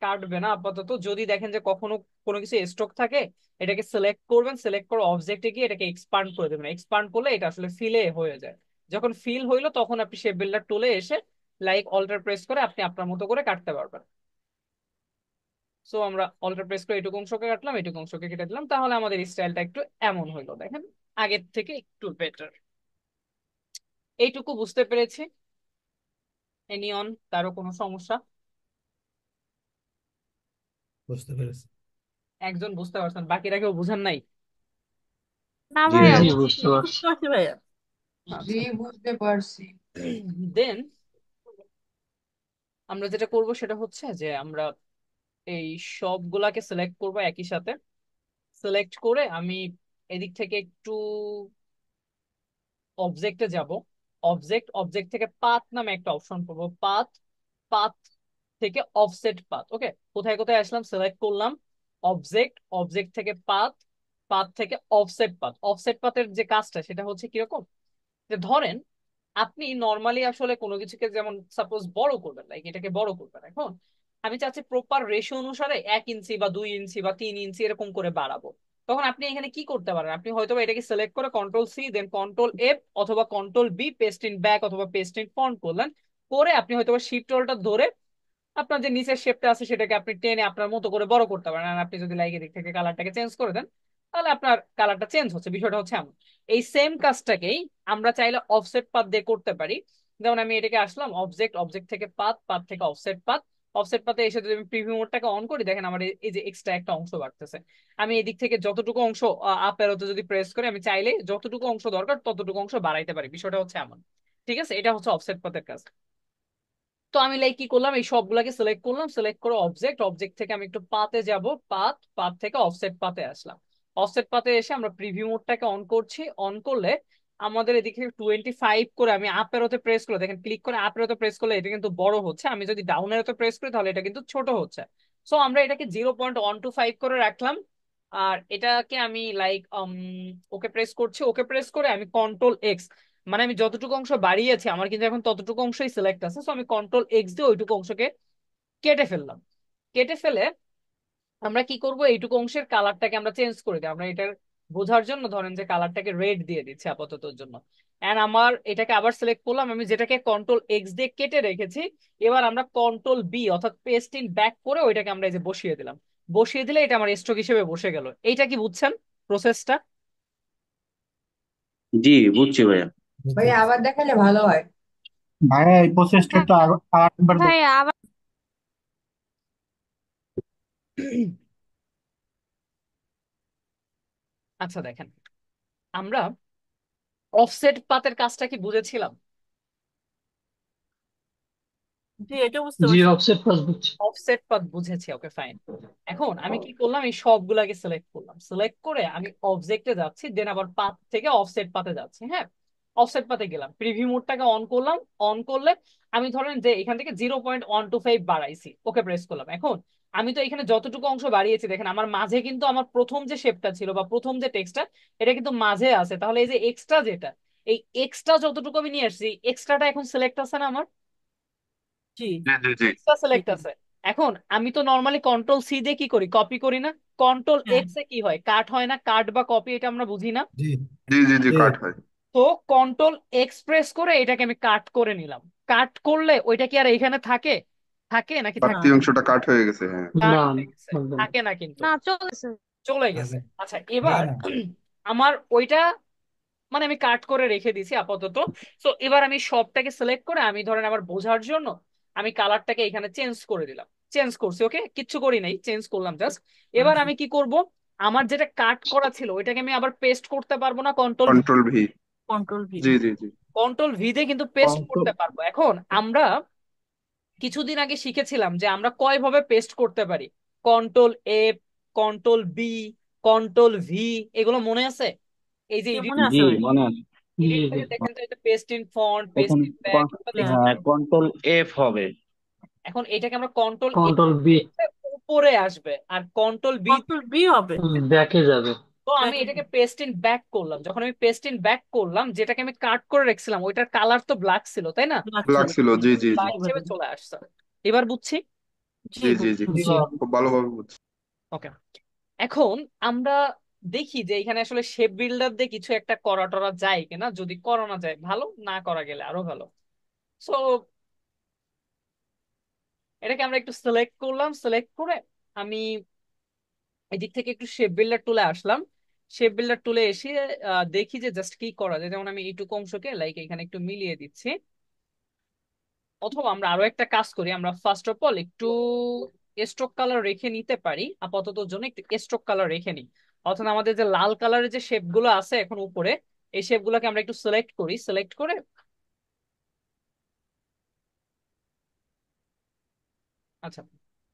কাটবে না আপাতত। যদি দেখেন যে কখনো কোনো কিছু স্টক থাকে, এটাকে সিলেক্ট করবেন, সিলেক্ট করে অবজেক্টে গিয়ে এটাকে এক্সপান্ড করে দেবেন। এক্সপান্ড করলে এটা আসলে ফিলে হয়ে যায়। যখন ফিল হইলো তখন আপনি শেপ বিল্ডার টুলে এসে লাইক অল্টার প্রেস করে আপনি আপনার মতো করে কাটতে পারবেন। সো আমরা অল্টার প্রেস করে এটুকু অংশকে কাটলাম, এটুকু অংশকে কেটে দিলাম, তাহলে আমাদের স্টাইলটা একটু এমন হইলো দেখেন, আগের থেকে একটু বেটার। এইটুকু বুঝতে পেরেছি। এনিয়ন, কারো কোনো সমস্যা? বুঝতে পেরেছি। একজন বুঝতে পারছেন, বাকিরা কেউ বুঝেন নাই? না জি ভাইয়া, ভাইয়া। বুঝতে বুঝতে পারছি ভাইয়া। জি, বুঝতে পারছি। দেন আমরা যেটা করব সেটা হচ্ছে যে আমরা এই সবগুলাকে সিলেক্ট করব একই সাথে। সিলেক্ট করে আমি এদিক থেকে একটু অবজেক্টে যাব। অবজেক্ট, অবজেক্ট থেকে পাথ নামে একটা অপশন পাবো। পাথ, পাথ থেকে অফসেট পাথ। ওকে, কোথায় কোথায় আসলাম, সিলেক্ট করলাম অবজেক্ট, অবজেক্ট থেকে পাথ, পাথ থেকে অফসেট পাথ। অফসেট পাথের যে কাজটা সেটা হচ্ছে কিরকম, যে ধরেন আপনি নর্মালি আসলে কোনো কিছুকে যেমন সাপোজ বড় করবেন, লাইক এটাকে বড় করবেন। এখন আমি চাচ্ছি প্রপার রেশিও অনুসারে 1 ইঞ্চি বা 2 ইঞ্চি বা 3 ইঞ্চি এরকম করে বাড়াবো। তখন আপনি এখানে কি করতে পারেন, আপনি হয়তো এটাকে সিলেক্ট করে control C then control F অথবা control B paste in back অথবা পেস্ট ইন ফ্রন্ট করলেন। করে আপনি হয়তো শিফট টোলটা ধরে আপনার যে নিচের শেপটা আছে সেটাকে আপনি টেনে আপনার মতো করে বড় করতে পারেন। আর আপনি যদি লাইক এদিক থেকে কালারটাকে চেঞ্জ করে দেন তাহলে আপনার কালারটা চেঞ্জ হচ্ছে। বিষয়টা হচ্ছে এমন। এই সেম কাজটাকেই আমরা চাইলে অফসেট পাথ দিয়ে করতে পারি। যেমন আমি এটাকে আসলাম অবজেক্ট, অবজেক্ট থেকে পাথ, পাথ থেকে অফসেট পাথ। অফসেট পাথে এসে যদি আমি প্রিভিউ মোডটাকে অন করি, দেখেন আমার এই যে এক্সট্রা একটা অংশ বাড়তেছে। আমি এদিক থেকে যতটুকু অংশ আপ অ্যারোতে যদি প্রেস করি, আমি চাইলে যতটুকু অংশ দরকার ততটুকু অংশ বাড়াইতে পারি। বিষয়টা হচ্ছে এমন। ঠিক আছে, এটা হচ্ছে অফসেট পাথের কাজ। তো আমি লাইক কি করলাম, এই সবগুলাকে সিলেক্ট করলাম, সিলেক্ট করে অবজেক্ট, অবজেক্ট থেকে আমি একটু পাতে যাব, পাত, পাত থেকে অফসেট পাতে আসলাম। অফসেট পাতে এসে আমরা প্রিভিউ মোডটাকে অন করছি। অন করলে আমাদের এদিকে 25 করে আমি আপ এরোতে প্রেস করে, দেখেন ক্লিক করে আপ এরোতে প্রেস করলে এটা কিন্তু বড় হচ্ছে। আমি যদি ডাউন এরোতে প্রেস করি তাহলে এটা কিন্তু ছোট হচ্ছে। সো আমরা এটাকে 0.125 করে রাখলাম। আর এটাকে আমি লাইক ওকে প্রেস করছি। ওকে প্রেস করে আমি কন্ট্রোল এক্স, মানে আমি যতটুকু অংশ বাড়িয়েছি আমার কিন্তু এখন ততটুকু অংশই সিলেক্ট আছে, সো আমি কন্ট্রোল এক্স দিয়ে ওইটুকু অংশকে কেটে ফেললাম। কেটে ফেলে আমরা কি করব, এইটুকু অংশের কালারটাকে আমরা চেঞ্জ করে দিই। আমরা এটার বোঝার জন্য ধরেন যে কালারটাকে রেড দিয়ে দিচ্ছি আপাততর জন্য। এন্ড আমার এটাকে আবার সিলেক্ট করলাম, আমি যেটাকে কন্ট্রোল এক্স দিয়ে কেটে রেখেছি। এবার আমরা কন্ট্রোল বি অর্থাৎ পেস্ট ইন ব্যাক করে ওইটাকে আমরা এই যে বসিয়ে দিলাম। বসিয়ে দিলে এটা আমার স্ট্রোক হিসেবে বসে গেল। এইটা কি বুঝছেন প্রসেসটা? জি, বুঝছি ভাইয়া। বুঝতে ভাইয়া পেরেছি। আবার দেখালে ভালো হয়। ভাইয়া এই প্রসেসটা একটু আরেকবার ভাইয়া আবার আচ্ছা দেখেন, আমরা অফসেট পাতের কাজটা কি বুঝেছিলাম? জি, এটা বুঝতে জি, পারছি। অফসেট পাস বুঝছি। অফসেট পাথ বুঝেছি, ওকে ফাইন। এখন আমি কি করলাম, এই সবগুলাকে সিলেক্ট করলাম। সিলেক্ট করে আমি অবজেক্টে যাচ্ছি, দেন আবার পাথ থেকে অফসেট পাথে যাচ্ছি। হ্যাঁ, অফসেট পাথে গেলাম, প্রিভিউ মোডটাকে অন করলাম। অন করলে আমি ধরেন যে এখান থেকে 0.125 বাড়াইছি, ওকে প্রেস করলাম। এখন আমি তো এখানে যতটুকু অংশ বাড়িয়েছি দেখেন আমার মাঝে কিন্তু আমার প্রথম যে শেপটা ছিল বা প্রথম যে টেক্সটটা এটা কিন্তু মাঝে আছে। তাহলে এই যে এক্সট্রা যেটা, এই এক্সট্রা যতটুকু আমি নিয়ে আসছি এক্সট্রাটা এখন সিলেক্ট আছে না আমার? জি জি জি জি এক্সট্রা সিলেক্ট সেটাই। আছে। এখন আমি তো নর্মালি কন্ট্রোল সি দিয়ে কি করি, কপি করি না? কন্ট্রোল হ্যাঁ, এক্স এ কি হয়, কাট হয় না? কাট বা কপি এটা আমরা বুঝি না? জি জি জি জি জি কাট হয়। তো কন্ট্রোল এক্সপ্রেস করে এটাকে আমি কাট করে নিলাম। কাট করলে ওইটা কি আর এখানে থাকে? থাকে নাকি না, থাকে? বাড়তি অংশটা কাট হয়ে গেছে, হ্যাঁ। কাট না, হয়ে গেছে, থাকবে না। থাকে না কিন্তু, না চলেছে। চলে গেছে। থাকবে আচ্ছা থাকে এবার না। আমার ওইটা মানে আমি কাট করে রেখে দিছি আপাতত। তো এবার আমি সবটাকে সিলেক্ট করে আমি ধরেন আবার বোঝার জন্য আমি কালারটাকে এখানে চেঞ্জ করে দিলাম। চেঞ্জ করছি, ওকে কিচ্ছু করি নাই, চেঞ্জ করলাম জাস্ট। এবার আমি কি করব, আমার যেটা কাট করা ছিল ওইটাকে আমি আবার পেস্ট করতে পারবো না? Control V, control V. Control V. জি জি জি। কন্ট্রোল ভি দিয়ে কিন্তু পেস্ট কন্ট্রোল করতে পারবো। এখন আমরা কিছুদিন আগে শিখেছিলাম যে আমরা কয় ভাবে পেস্ট করতে পারি, control F, control B, control V, এগুলো মনে আছে? এই যে জি, এডিট, মনে আছে জি, ভাই। মনে আছে। জি এডিট জি থেকে দেখেন তো, এটা পেস্ট ইন ফন্ট, পেস্ট এখন ইন ব্যাক, এগুলো দেখছেন হ্যাঁ, না? কন্ট্রোল এফ হবে। এখন এটাকে আমরা কন্ট্রোল এ কন্ট্রোল বি উপরে আসবে, আর কন্ট্রোল বি কন্ট্রোল বি হবে। ব্যাকে যাবে। তো আমি ব্যাকে এটাকে পেস্ট ইন ব্যাক করলাম। যখন আমি পেস্ট ইন ব্যাক করলাম, যেটাকে আমি কাট করে রাখছিলাম ওইটার কালার তো ব্ল্যাক ছিল তাই না? লাগছিল। লাগছিল, জি জি জি। ব্ল্যাক হিসেবে চলে আসছে। এবার বুঝছি। জি জি জি জি, বুঝছি। জি খুব ভালোভাবে বুঝছি। ওকে, এখন আমরা দেখি যে এখানে আসলে শেপ বিল্ডার দিয়ে কিছু একটা করা টরা যায় কিনা। যদি করানো যায় ভালো, না করা গেলে আরো ভালো। সো এটাকে আমরা একটু সিলেক্ট করলাম। সিলেক্ট করে আমি এদিক থেকে একটু শেপ বিল্ডার টুলে আসলাম। শেপ বিল্ডার টুলে এসে দেখি যে জাস্ট কি করা যায়। যেমন আমি এইটুকু অংশকে লাইক এখানে একটু মিলিয়ে দিচ্ছি। অথবা আমরা আরো একটা কাজ করি, আমরা ফার্স্ট অফ অল একটু স্ট্রোক কালার রেখে নিতে পারি। আপাতত জন্য একটু স্ট্রোক কালার রেখে নিই। অর্থাৎ আমাদের যে লাল কালারের যে শেপ গুলো আছে এখন উপরে, এই শেপ গুলোকে আমরা একটু সিলেক্ট করি। সিলেক্ট করে আচ্ছা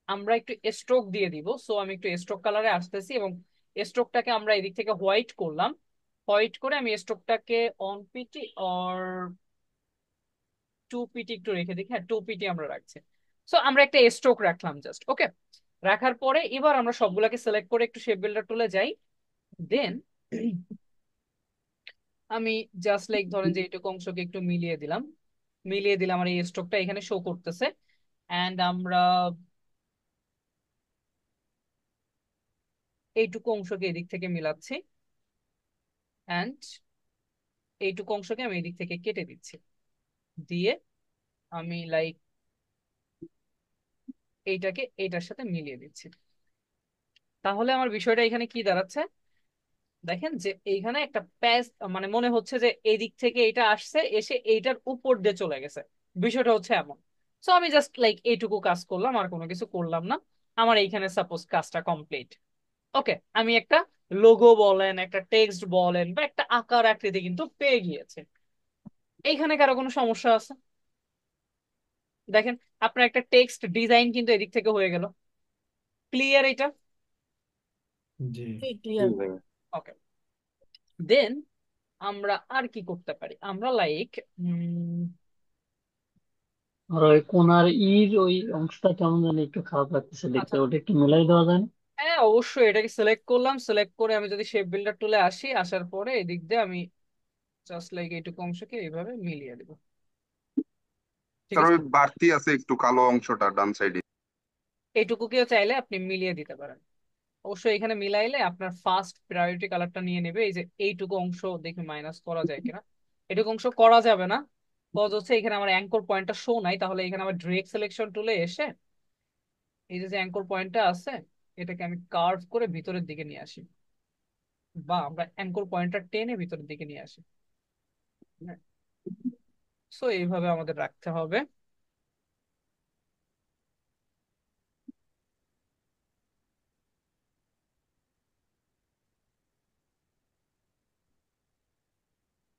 আমরা একটু স্ট্রোক দিয়ে দিব। সো আমি একটু স্ট্রোক কালারে আসতেছি এবং স্ট্রোকটাকে আমরা এদিক থেকে হোয়াইট করলাম। হোয়াইট করে আমি স্ট্রোকটাকে অন পিটি অর 2 পিটি একটু রেখে দেখি। হ্যাঁ, 2 পিটি আমরা রাখছি। সো আমরা একটা স্ট্রোক রাখলাম জাস্ট, ওকে। রাখার পরে এবার আমরা সবগুলাকে সিলেক্ট করে একটু শেপ বিল্ডার টুলে যাই। দেন আমি জাস্ট লাইক ধরেন যে এইটুকু অংশকে একটু মিলিয়ে দিলাম। মিলিয়ে দিলাম আর এই স্ট্রোকটা এখানে শো করতেছে। এন্ড আমরা এইটুকু অংশকে এদিক থেকে মিলাচ্ছি। এন্ড এইটুকু অংশকে আমি এদিক থেকে কেটে দিচ্ছি। দিয়ে আমি লাইক এইটাকে এইটার সাথে মিলিয়ে দিচ্ছি। তাহলে আমার বিষয়টা এখানে কি দাঁড়াচ্ছে, দেখেন যে এইখানে একটা প্যাচ, মানে মনে হচ্ছে যে এই দিক থেকে এটা আসছে, এসে এইটার উপর দিয়ে চলে গেছে, বিষয়টা হচ্ছে এমন। সো আমি জাস্ট লাইক এইটুকু কাজ করলাম, আর কোনো কিছু করলাম না। আমার এইখানে সাপোজ কাজটা কমপ্লিট। ওকে, আমি একটা লোগো বলেন, একটা টেক্সট বলেন, বা একটা আকার আকৃতি কিন্তু পেয়ে গিয়েছে। এইখানে কারো কোনো সমস্যা আছে? দেখেন, আপনার একটা টেক্সট ডিজাইন কিন্তু এদিক থেকে হয়ে গেল। ক্লিয়ার এটা? জি। জি ক্লিয়ার। ভাইয়া। ওকে, দেন আমরা আর কি করতে পারি, আমরা লাইক আর ওই কোনার ওই অংশটা কেমন জানি একটু খারাপ লাগতেছে দেখতে, আচ্ছা, ওটা একটু মিলাই দেওয়া যায় না? হ্যাঁ অবশ্যই, এটাকে সিলেক্ট করলাম, সিলেক্ট করে আমি যদি শেপ বিল্ডার টুলে আসি, আসার পরে এদিক দিয়ে আমি জাস্ট লাইক এইটুকু অংশকে এইভাবে মিলিয়ে দেবো। ঠিক স্যার আছে, ওই বাড়তি আছে একটু কালো অংশটা ডান সাইডে। এইটুকুকেও চাইলে আপনি মিলিয়ে দিতে পারেন। অবশ্যই এখানে মিলাইলে আপনার ফার্স্ট প্রায়োরিটি কালারটা নিয়ে নেবে। এই যে এইটুকু অংশ দেখি মাইনাস করা যায় কিনা। এটুকু অংশ করা যাবে না, কজ হচ্ছে এখানে আমার অ্যাঙ্কর পয়েন্টটা শো নাই। তাহলে এখানে আমার ডিরেক্ট সিলেকশন টুলে এসে এই যে অ্যাঙ্কর পয়েন্টটা আছে, এটাকে আমি কার্ভ করে ভিতরের দিকে নিয়ে আসি, বা আমরা অ্যাঙ্কর পয়েন্টটা টেনে ভিতরের দিকে নিয়ে আসি। সো এইভাবে আমাদের রাখতে হবে।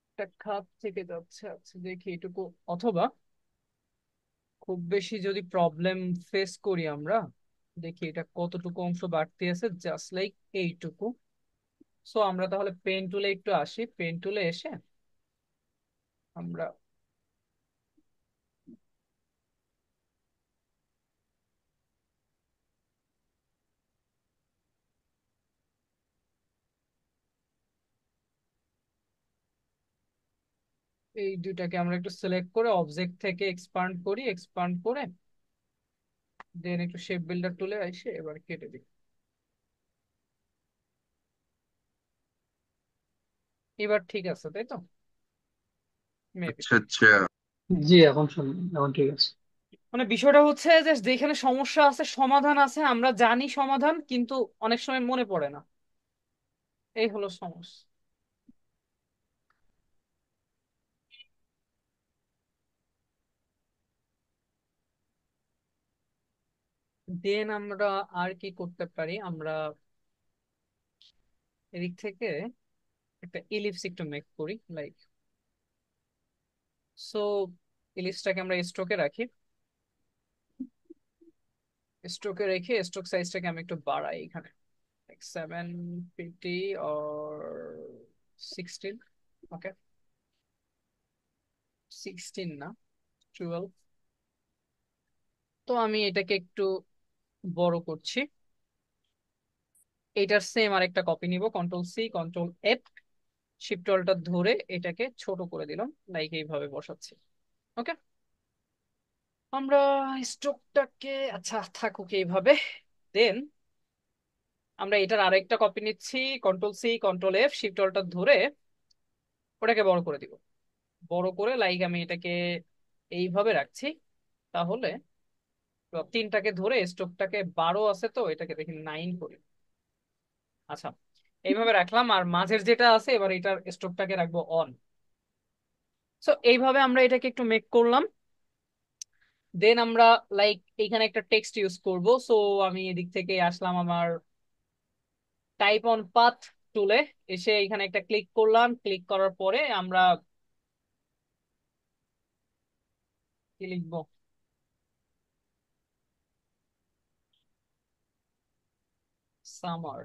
একটা খাপ থেকে যাচ্ছে, আচ্ছা দেখি এটুকু, অথবা খুব বেশি যদি প্রবলেম ফেস করি আমরা, দেখি এটা কতটুকু অংশ বাড়তি আছে, জাস্ট লাইক এইটুকু। সো আমরা তাহলে পেন টুলে একটু আসি, পেন টুলে এসে আমরা এই দুইটাকে আমরা একটু সিলেক্ট করে অবজেক্ট থেকে এক্সপান্ড করি, এক্সপান্ড করে দেন একটু শেপ বিল্ডার টুলে এসে এবার কেটে দিই। এবার ঠিক আছে তাই তো? মেবি। আচ্ছা আচ্ছা। জি, এখন শুনুন, এখন ঠিক আছে। মানে বিষয়টা হচ্ছে যে যেখানে সমস্যা আছে সমাধান আছে, আমরা জানি সমাধান, কিন্তু অনেক সময় মনে পড়ে না। এই হলো সমস্যা। দেন আমরা আর কি করতে পারি, আমরা এদিক থেকে একটা ইলিপস একটু মেক করি, লাইক সো। ইলিপসটাকে আমরা স্ট্রোকে রাখি, স্ট্রোকে রেখে স্ট্রোক সাইজটাকে আমি একটু বাড়াই এখানে, like 750 or 16। ওকে, 16 না, 12। তো আমি এটাকে একটু বড় করছি। এটার সেম আরেকটা কপি নিব, control C control F, shift alter ধরে এটাকে ছোট করে দিলাম, লাইক এইভাবে বসাচ্ছি। ওকে, আমরা স্ট্রোকটাকে, আচ্ছা থাকুক এইভাবে। দেন আমরা এটার আরেকটা কপি নিচ্ছি, control C control F shift alter ধরে ওটাকে বড় করে দিব। বড় করে লাইক আমি এটাকে এইভাবে রাখছি। তাহলে তিনটাকে ধরে স্ট্রোকটাকে 12 আছে, তো এটাকে দেখি 9 করি। আচ্ছা, এইভাবে রাখলাম, আর মাঝের যেটা আছে এবার এটার স্ট্রোকটাকে রাখবো অন। সো এইভাবে আমরা এটাকে একটু মেক করলাম। দেন আমরা লাইক এখানে একটা টেক্সট ইউজ করব। সো আমি এদিক থেকে আসলাম আমার টাইপ অন পাথ টুলে, এসে এখানে একটা ক্লিক করলাম, ক্লিক করার পরে আমরা কি লিখবো, সামার,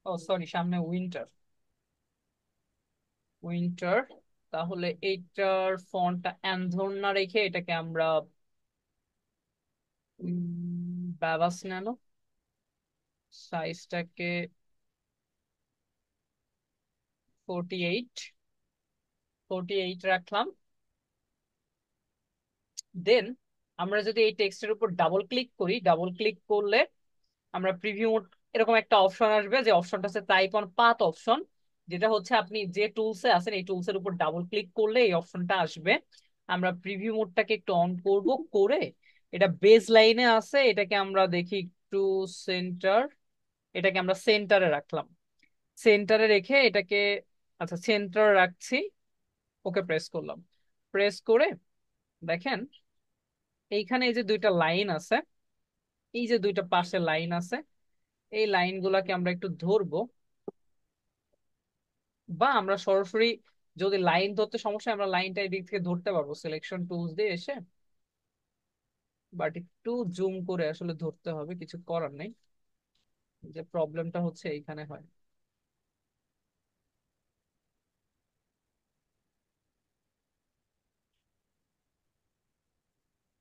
ও সরি সামনে উইন্টার, উইন্টার। তাহলে এইটার ফন্টটা অ্যানধর না রেখে এটাকে আমরা বাবাস ন্যানো, সাইজটাকে 48, 48 রাখলাম। দেন আমরা যদি এই টেক্সটের উপর ডাবল ক্লিক করি, ডাবল ক্লিক করলে আমরা প্রিভিউ মোড, এরকম একটা অপশন আসবে, যে অপশনটা হচ্ছে টাইপ অন পাথ অপশন, যেটা হচ্ছে আপনি যে টুলসে আছেন এই টুলসের উপর ডাবল ক্লিক করলে এই অপশনটা আসবে। আমরা প্রিভিউ মোডটাকে একটু অন করব, করে এটা বেজ লাইনে আছে, এটাকে আমরা দেখি একটু সেন্টার, এটাকে আমরা সেন্টারে রাখলাম। সেন্টারে রেখে এটাকে, আচ্ছা সেন্টার রাখছি, ওকে প্রেস করলাম। প্রেস করে দেখেন এইখানে এই যে দুইটা লাইন আছে, এই যে দুইটা পাশে লাইন আছে, এই লাইনগুলোকে আমরা একটু ধরবো, বা আমরা সরাসরি যদি লাইন ধরতে সমস্যা হয়, আমরা লাইনটা এই দিক থেকে ধরতে পারবো সিলেকশন টুলস দিয়ে এসে। বাট একটু জুম করে আসলে ধরতে হবে, কিছু করার নেই, যে প্রবলেমটা হচ্ছে এইখানে হয়।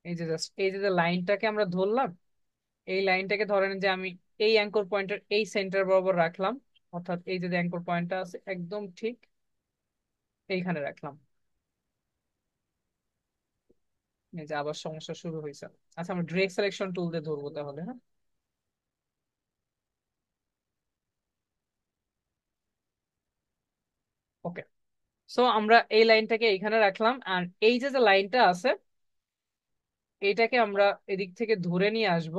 এই যে জাস্ট এই যে লাইনটাকে আমরা ধরলাম, এই লাইনটাকে ধরেন যে আমি এই অ্যাঙ্কর পয়েন্টের এই সেন্টার বরাবর রাখলাম, অর্থাৎ এই যে অ্যাঙ্কর পয়েন্টটা আছে একদম ঠিক এইখানে রাখলাম। এই যে আবার সমস্যা শুরু হয়েছে। আচ্ছা আমরা ডিরেক্ট সিলেকশন টুল দিয়ে ধরবো তাহলে, হ্যাঁ। ওকে, সো আমরা এই লাইনটাকে এইখানে রাখলাম, আর এই যে যে লাইনটা আছে এইটাকে আমরা এদিক থেকে ধরে নিয়ে আসব,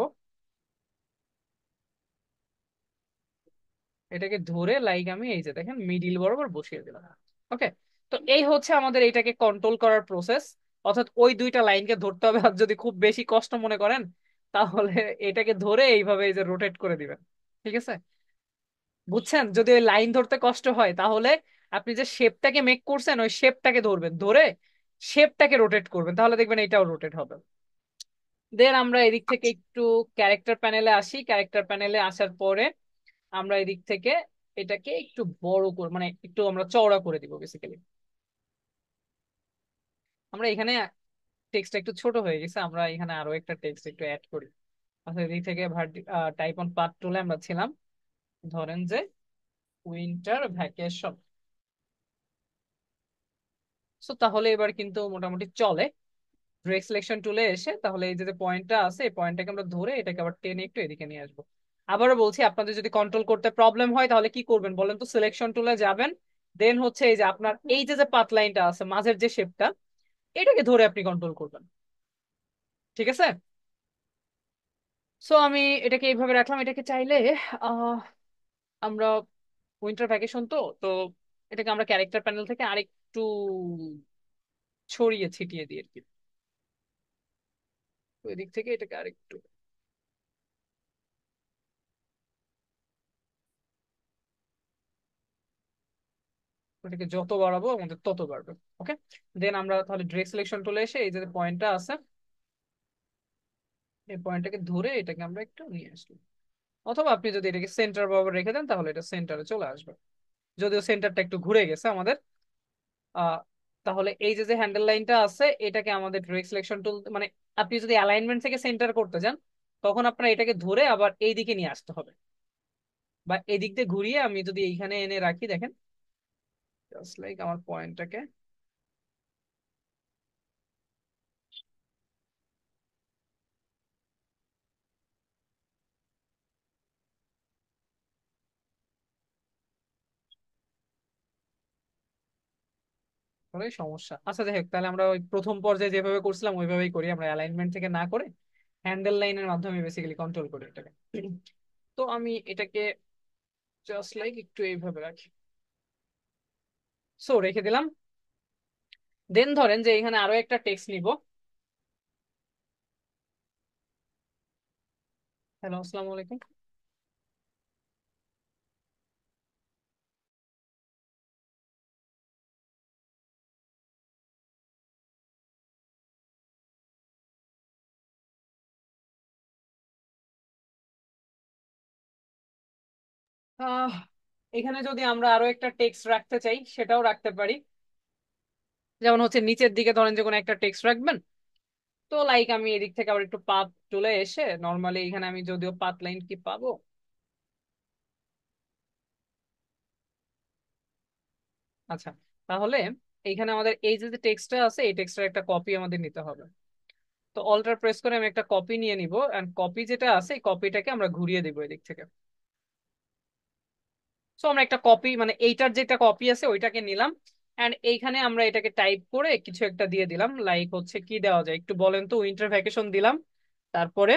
এটাকে ধরে লাইক আমি এই যে দেখেন মিডিল বরাবর বসিয়ে দিলাম। ওকে, তো এই হচ্ছে আমাদের এটাকে কন্ট্রোল করার প্রসেস। অর্থাৎ ওই দুইটা লাইনকে ধরতে হবে, আর যদি খুব বেশি কষ্ট মনে করেন তাহলে এটাকে ধরে এইভাবে এই যে রোটেট করে দিবেন। ঠিক আছে, বুঝছেন? যদি ওই লাইন ধরতে কষ্ট হয় তাহলে আপনি যে শেপটাকে মেক করছেন ওই শেপটাকে ধরবেন, ধরে শেপটাকে রোটেট করবেন, তাহলে দেখবেন এটাও রোটেট হবে। দেন আমরা এদিক থেকে একটু ক্যারেক্টার প্যানেলে আসি। ক্যারেক্টার প্যানেলে আসার পরে আমরা এদিক থেকে এটাকে একটু বড় করে, মানে একটু আমরা চওড়া করে দিব বেসিক্যালি। আমরা এখানে টেক্সটটা একটু ছোট হয়ে গেছে, আমরা এখানে আরো একটা টেক্সট একটু অ্যাড করি। আচ্ছা এদিক থেকে টাইপ অন পাথ টুলে আমরা ছিলাম, ধরেন যে উইন্টার ভ্যাকেশন। সো তাহলে এবার কিন্তু মোটামুটি চলে। ডিরেক্ট সিলেকশন টুলে এসে তাহলে এই যে পয়েন্টটা আছে এই পয়েন্টটাকে আমরা ধরে এটাকে আবার টেনে একটু এদিকে নিয়ে আসবো। আবারও বলছি, আপনাদের যদি কন্ট্রোল করতে প্রবলেম হয় তাহলে কি করবেন বলেন তো? সিলেকশন টুলে যাবেন, দেন হচ্ছে এই যে আপনার এই যে যে পাত লাইনটা আছে মাঝের যে শেপটা, এটাকে ধরে আপনি কন্ট্রোল করবেন। ঠিক আছে, সো আমি এটাকে এইভাবে রাখলাম। এটাকে চাইলে আহ আমরা উইন্টার ভ্যাকেশন তো তো এটাকে আমরা ক্যারেক্টার প্যানেল থেকে আরেকটু ছড়িয়ে ছিটিয়ে দিই আর কি, ওই দিক থেকে এটাকে আরেকটু, ওটাকে যত বাড়াবো আমাদের তত বাড়বে। ওকে, দেন আমরা তাহলে ডিরেক্ট সিলেকশন টুলে এসে এই যে পয়েন্টটা আছে এই পয়েন্টটাকে ধরে এটাকে আমরা একটু নিয়ে আসলাম, অথবা আপনি যদি এটাকে সেন্টার বরাবর রেখে দেন তাহলে এটা সেন্টারে চলে আসবে। যদিও সেন্টারটা একটু ঘুরে গেছে আমাদের। আহ তাহলে এই যে যে হ্যান্ডেল লাইনটা আছে এটাকে আমাদের ডিরেক্ট সিলেকশন টুল, মানে আপনি যদি অ্যালাইনমেন্ট থেকে সেন্টার করতে চান তখন আপনার এটাকে ধরে আবার এই দিকে নিয়ে আসতে হবে, বা এদিক দিয়ে ঘুরিয়ে আমি যদি এইখানে এনে রাখি, দেখেন জাস্ট লাইক আমার পয়েন্টটাকে তাহলে সমস্যা। আচ্ছা যাই হোক, তাহলে আমরা ওই প্রথম পর্যায়ে যেভাবে করছিলাম ওইভাবেই করি, আমরা অ্যালাইনমেন্ট থেকে না করে হ্যান্ডেল লাইনের মাধ্যমে বেসিক্যালি কন্ট্রোল করি এটাকে। তো আমি এটাকে জাস্ট লাইক একটু এইভাবে রাখি, সো রেখে দিলাম। দেন ধরেন যে এখানে আরো একটা টেক্সট নিব। হ্যালো, আসসালামু আলাইকুম। আহ এখানে যদি আমরা আরো একটা টেক্সট রাখতে চাই সেটাও রাখতে পারি। যেমন হচ্ছে নিচের দিকে ধরেন যে কোনো একটা টেক্সট রাখবেন, তো লাইক আমি এদিক থেকে আবার একটু পাত চলে এসে নর্মালি এখানে আমি যদিও পাত লাইন কি পাবো, আচ্ছা তাহলে এইখানে আমাদের এই যে টেক্সটটা আছে এই টেক্সটের একটা কপি আমাদের নিতে হবে। তো অল্টার প্রেস করে আমি একটা কপি নিয়ে নিব, এন্ড কপি যেটা আছে এই কপিটাকে আমরা ঘুরিয়ে দিব এদিক থেকে। সো আমরা একটা কপি, মানে এইটার যেটা কপি আছে ওইটাকে নিলাম, এন্ড এইখানে আমরা এটাকে টাইপ করে কিছু একটা দিয়ে দিলাম। লাইক হচ্ছে কি দেওয়া যায় একটু বলেন তো? উইন্টার ভ্যাকেশন দিলাম, তারপরে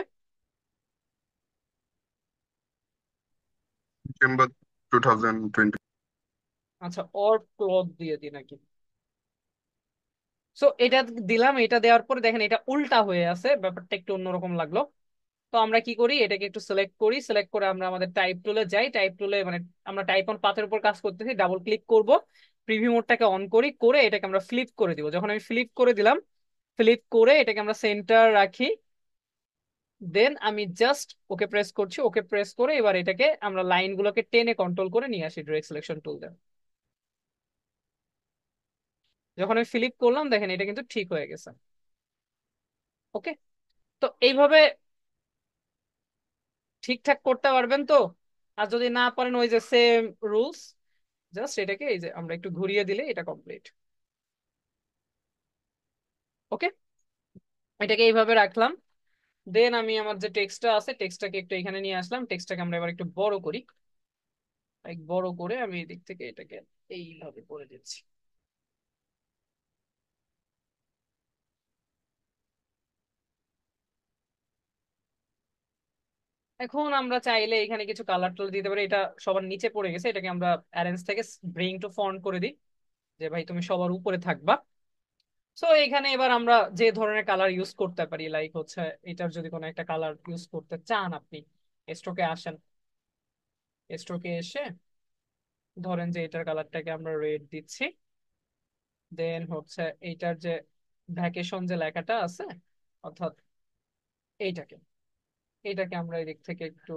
ডিসেম্বর 2020। আচ্ছা, অর ক্লথ দিয়ে দিই নাকি? সো এটা দিলাম, এটা দেওয়ার পরে দেখেন এটা উল্টা হয়ে আছে, ব্যাপারটা একটু অন্যরকম লাগলো। তো আমরা কি করি, এটাকে একটু সিলেক্ট করি, সিলেক্ট করে আমরা আমাদের টাইপ টুলে যাই, টাইপ টুলে মানে আমরা টাইপ অন পাথের উপর কাজ করতেছি, ডাবল ক্লিক করব, প্রিভিউ মোডটাকে অন করি, করে এটাকে আমরা ফ্লিপ করে দিব। যখন আমি ফ্লিপ করে দিলাম, ফ্লিপ করে এটাকে আমরা সেন্টার রাখি, দেন আমি জাস্ট ওকে প্রেস করছি, ওকে প্রেস করে এবার এটাকে আমরা লাইনগুলোকে টেনে কন্ট্রোল করে নিয়ে আসি ডিরেক্ট সিলেকশন টুল দিয়ে। যখন আমি ফ্লিপ করলাম দেখেন এটা কিন্তু ঠিক হয়ে গেছে। ওকে, তো এইভাবে ঠিকঠাক করতে পারবেন তো? আর যদি না পারেন ওই যে সেম রুলস, জাস্ট এটাকে এই যে আমরা একটু ঘুরিয়ে দিলে এটা কমপ্লিট। ওকে, এটাকে এইভাবে রাখলাম। দেন আমি আমার যে টেক্সটটা আছে টেক্সটটাকে একটু এখানে নিয়ে আসলাম, টেক্সটটাকে আমরা এবার একটু বড় করি, এক বড় করে আমি এদিক থেকে এটাকে এইভাবে করে দিচ্ছি। এখন আমরা চাইলে এখানে কিছু কালার টালার দিতে পারি, এটা সবার নিচে পড়ে গেছে, এটাকে আমরা অ্যারেঞ্জ থেকে ব্রিং টু ফন্ট করে দিই, যে ভাই তুমি সবার উপরে থাকবা। সো এখানে এবার আমরা যে ধরনের কালার ইউজ করতে পারি, লাইক হচ্ছে এটার যদি কোনো একটা কালার ইউজ করতে চান আপনি, স্ট্রোকে আসেন, স্ট্রোকে এসে ধরেন যে এটার কালারটাকে আমরা রেড দিচ্ছি, দেন হচ্ছে এইটার যে ভ্যাকেশন যে লেখাটা আছে, অর্থাৎ এইটাকে এইটাকে আমরা এদিক থেকে একটু,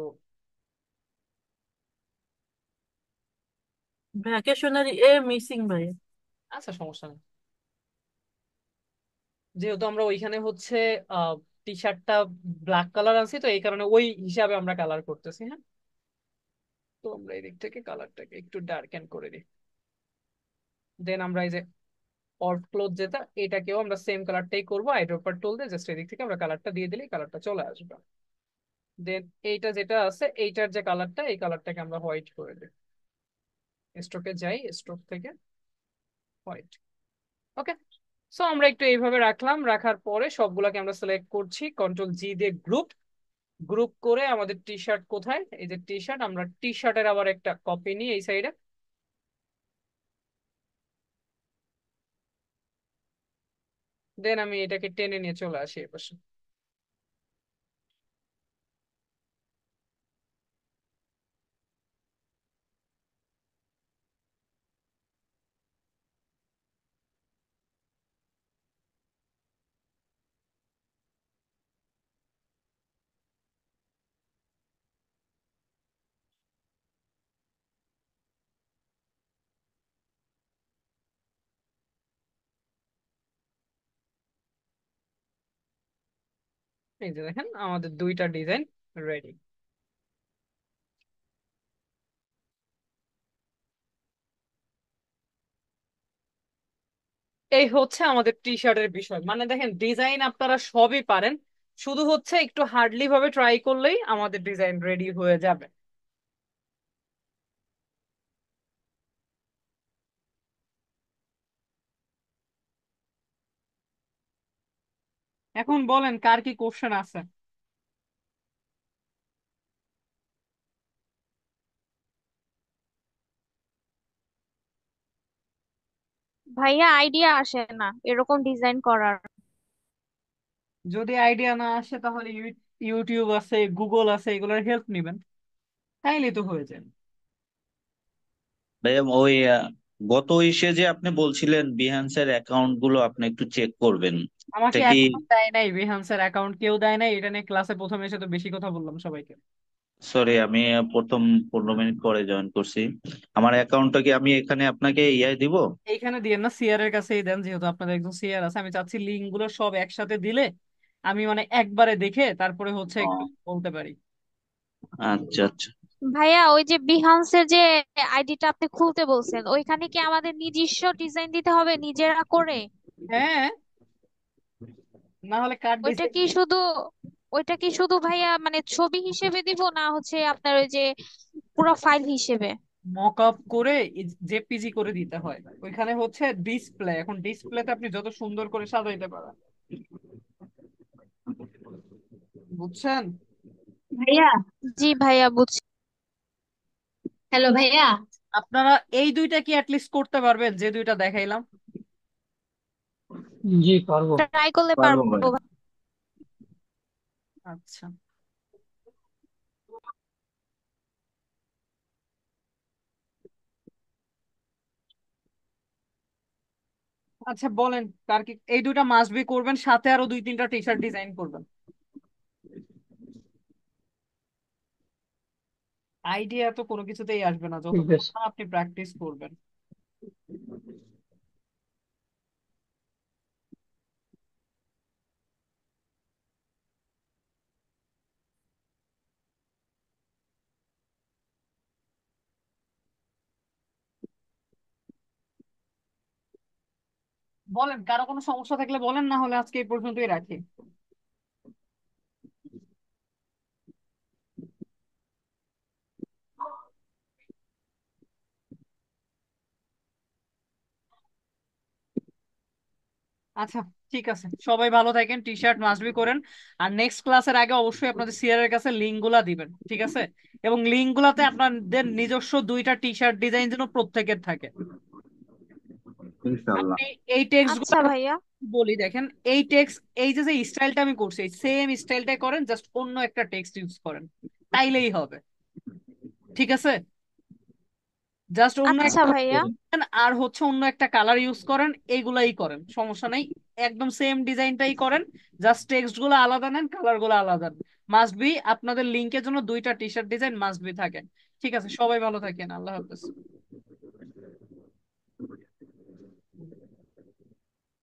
ভ্যাকেশনারি এ মিসিং ভাই। আচ্ছা সমস্যা নেই, যেহেতু আমরা ওইখানে হচ্ছে টি শার্টটা ব্ল্যাক কালার আছে, তো এই কারণে ওই হিসাবে আমরা কালার করতেছি। হ্যাঁ, তো আমরা এদিক থেকে কালারটাকে একটু ডার্কেন করে দিই, দেন আমরা এই যে অল্ট ক্লোজ যেটা, এটাকেও আমরা সেম কালারটাই করবো, আইড্রপার টুল দিয়ে জাস্ট এদিক থেকে আমরা কালারটা দিয়ে দিলেই কালারটা চলে আসবে। দেন এইটা যেটা আছে এইটার যে কালারটা, এই কালারটাকে আমরা হোয়াইট করে দিই, স্ট্রোকে যাই, স্ট্রোক থেকে হোয়াইট। ওকে, সো আমরা একটু এইভাবে রাখলাম, রাখার পরে সবগুলোকে আমরা সিলেক্ট করছি, কন্ট্রোল জি দিয়ে গ্রুপ, গ্রুপ করে আমাদের টি শার্ট কোথায়, এই যে টি শার্ট, আমরা টি শার্টের আবার একটা কপি নিই এই সাইডে, দেন আমি এটাকে টেনে নিয়ে চলে আসি এপাশে। এই যে দেখেন আমাদের দুইটা ডিজাইন রেডি। এই হচ্ছে আমাদের টি শার্টের বিষয়, মানে দেখেন ডিজাইন আপনারা সবই পারেন, শুধু হচ্ছে একটু হার্ডলি ভাবে ট্রাই করলেই আমাদের ডিজাইন রেডি হয়ে যাবে। এখন বলেন কার কি কোশ্চেন আছে? ভাইয়া আইডিয়া আসে না এরকম ডিজাইন করার। যদি আইডিয়া না আসে তাহলে ইউটিউব আছে, গুগল আছে, এগুলোর হেল্প নিবেন, তাইলে তো হয়ে যায়। ভাইয়া ওই গত ইসে যে আপনি বলছিলেন বিহান্সের অ্যাকাউন্ট গুলো আপনি একটু চেক করবেন। এটা আমাকে কি? এখন দেয় নাই, বিহান্সের অ্যাকাউন্ট কেউ দেয় নাই, এটা নিয়ে ক্লাসে প্রথমে এসে তো বেশি কথা বললাম সবাইকে। সরি, আমি প্রথম 15 মিনিট পরে জয়েন করছি। আমার অ্যাকাউন্টটা কি আমি এখানে আপনাকে ইয়াই দিব? এইখানে দিয়ে না, সিআর এর কাছেই দেন, যেহেতু আপনাদের একজন সিআর আছে, আমি চাচ্ছি লিঙ্ক গুলো সব একসাথে দিলে আমি মানে একবারে দেখে তারপরে হচ্ছে ও, একটু বলতে পারি। আচ্ছা আচ্ছা। ভাইয়া ওই যে বিহান্সের যে আইডিটা আপনি খুলতে বলছেন ওইখানে কি আমাদের নিজস্ব ডিজাইন দিতে হবে নিজেরা করে? হ্যাঁ, না হলে কার ওইটা ডিজাইন? কি শুধু ওইটা কি শুধু ভাইয়া মানে ছবি হিসেবে দিব না হচ্ছে আপনার ওই যে পুরো ফাইল হিসেবে? মক আপ করে জেপিজি করে দিতে হয়, ওইখানে হচ্ছে ডিসপ্লে, এখন ডিসপ্লেতে আপনি যত সুন্দর করে সাজাইতে পারেন, বুঝছেন? ভাইয়া, জি ভাইয়া বুঝছি। হ্যালো ভাইয়া। আপনারা এই দুইটা কি অ্যাটলিস্ট করতে পারবেন যে দুইটা দেখাইলাম? জি পারবো। ট্রাই করলে পারবো পারবো ভাই। ভাই। আচ্ছা আচ্ছা, বলেন কার কি এই দুইটা মাস্ট বি করবেন, সাথে আরো 2-3টা টি শার্ট ডিজাইন করবেন। আইডিয়া তো কোনো কিছুতেই আসবে না ঠিক যতক্ষণ আছে। না আপনি প্র্যাকটিস করবেন। বলেন কারো কোনো সমস্যা থাকলে বলেন, না হলে আজকে এই পর্যন্তই রাখি। আচ্ছা ঠিক আছে, সবাই ভালো থাকেন, টি শার্ট মাস্ট বি করেন। আর নেক্সট ক্লাসের আগে অবশ্যই আপনাদের সিআর এর কাছে লিঙ্ক গুলা দিবেন, ঠিক আছে? এবং লিঙ্ক গুলাতে আপনাদের নিজস্ব 2টা টি শার্ট ডিজাইন যেন প্রত্যেকের থাকে। ইনশাল্লাহ। আপনি এই টেক্সট গুলো আচ্ছা ভাইয়া। বলি দেখেন, এই টেক্সট এই যে যে স্টাইলটা আমি করছি সেম স্টাইলটাই করেন, জাস্ট অন্য একটা টেক্সট ইউজ করেন, তাইলেই হবে, ঠিক আছে? জাস্ট অন্য আচ্ছা একটা ভাইয়া। আর হচ্ছে অন্য একটা কালার ইউজ করেন, এইগুলাই করেন, সমস্যা নাই। একদম সেম ডিজাইনটাই করেন, জাস্ট টেক্সট গুলো আলাদা নেন, কালার গুলো আলাদা নেন। মাস্ট বি আপনাদের লিঙ্কের জন্য 2টা T shirt design must be থাকে। ঠিক আছে, সবাই ভালো থাকেন, আল্লাহ হাফেজ।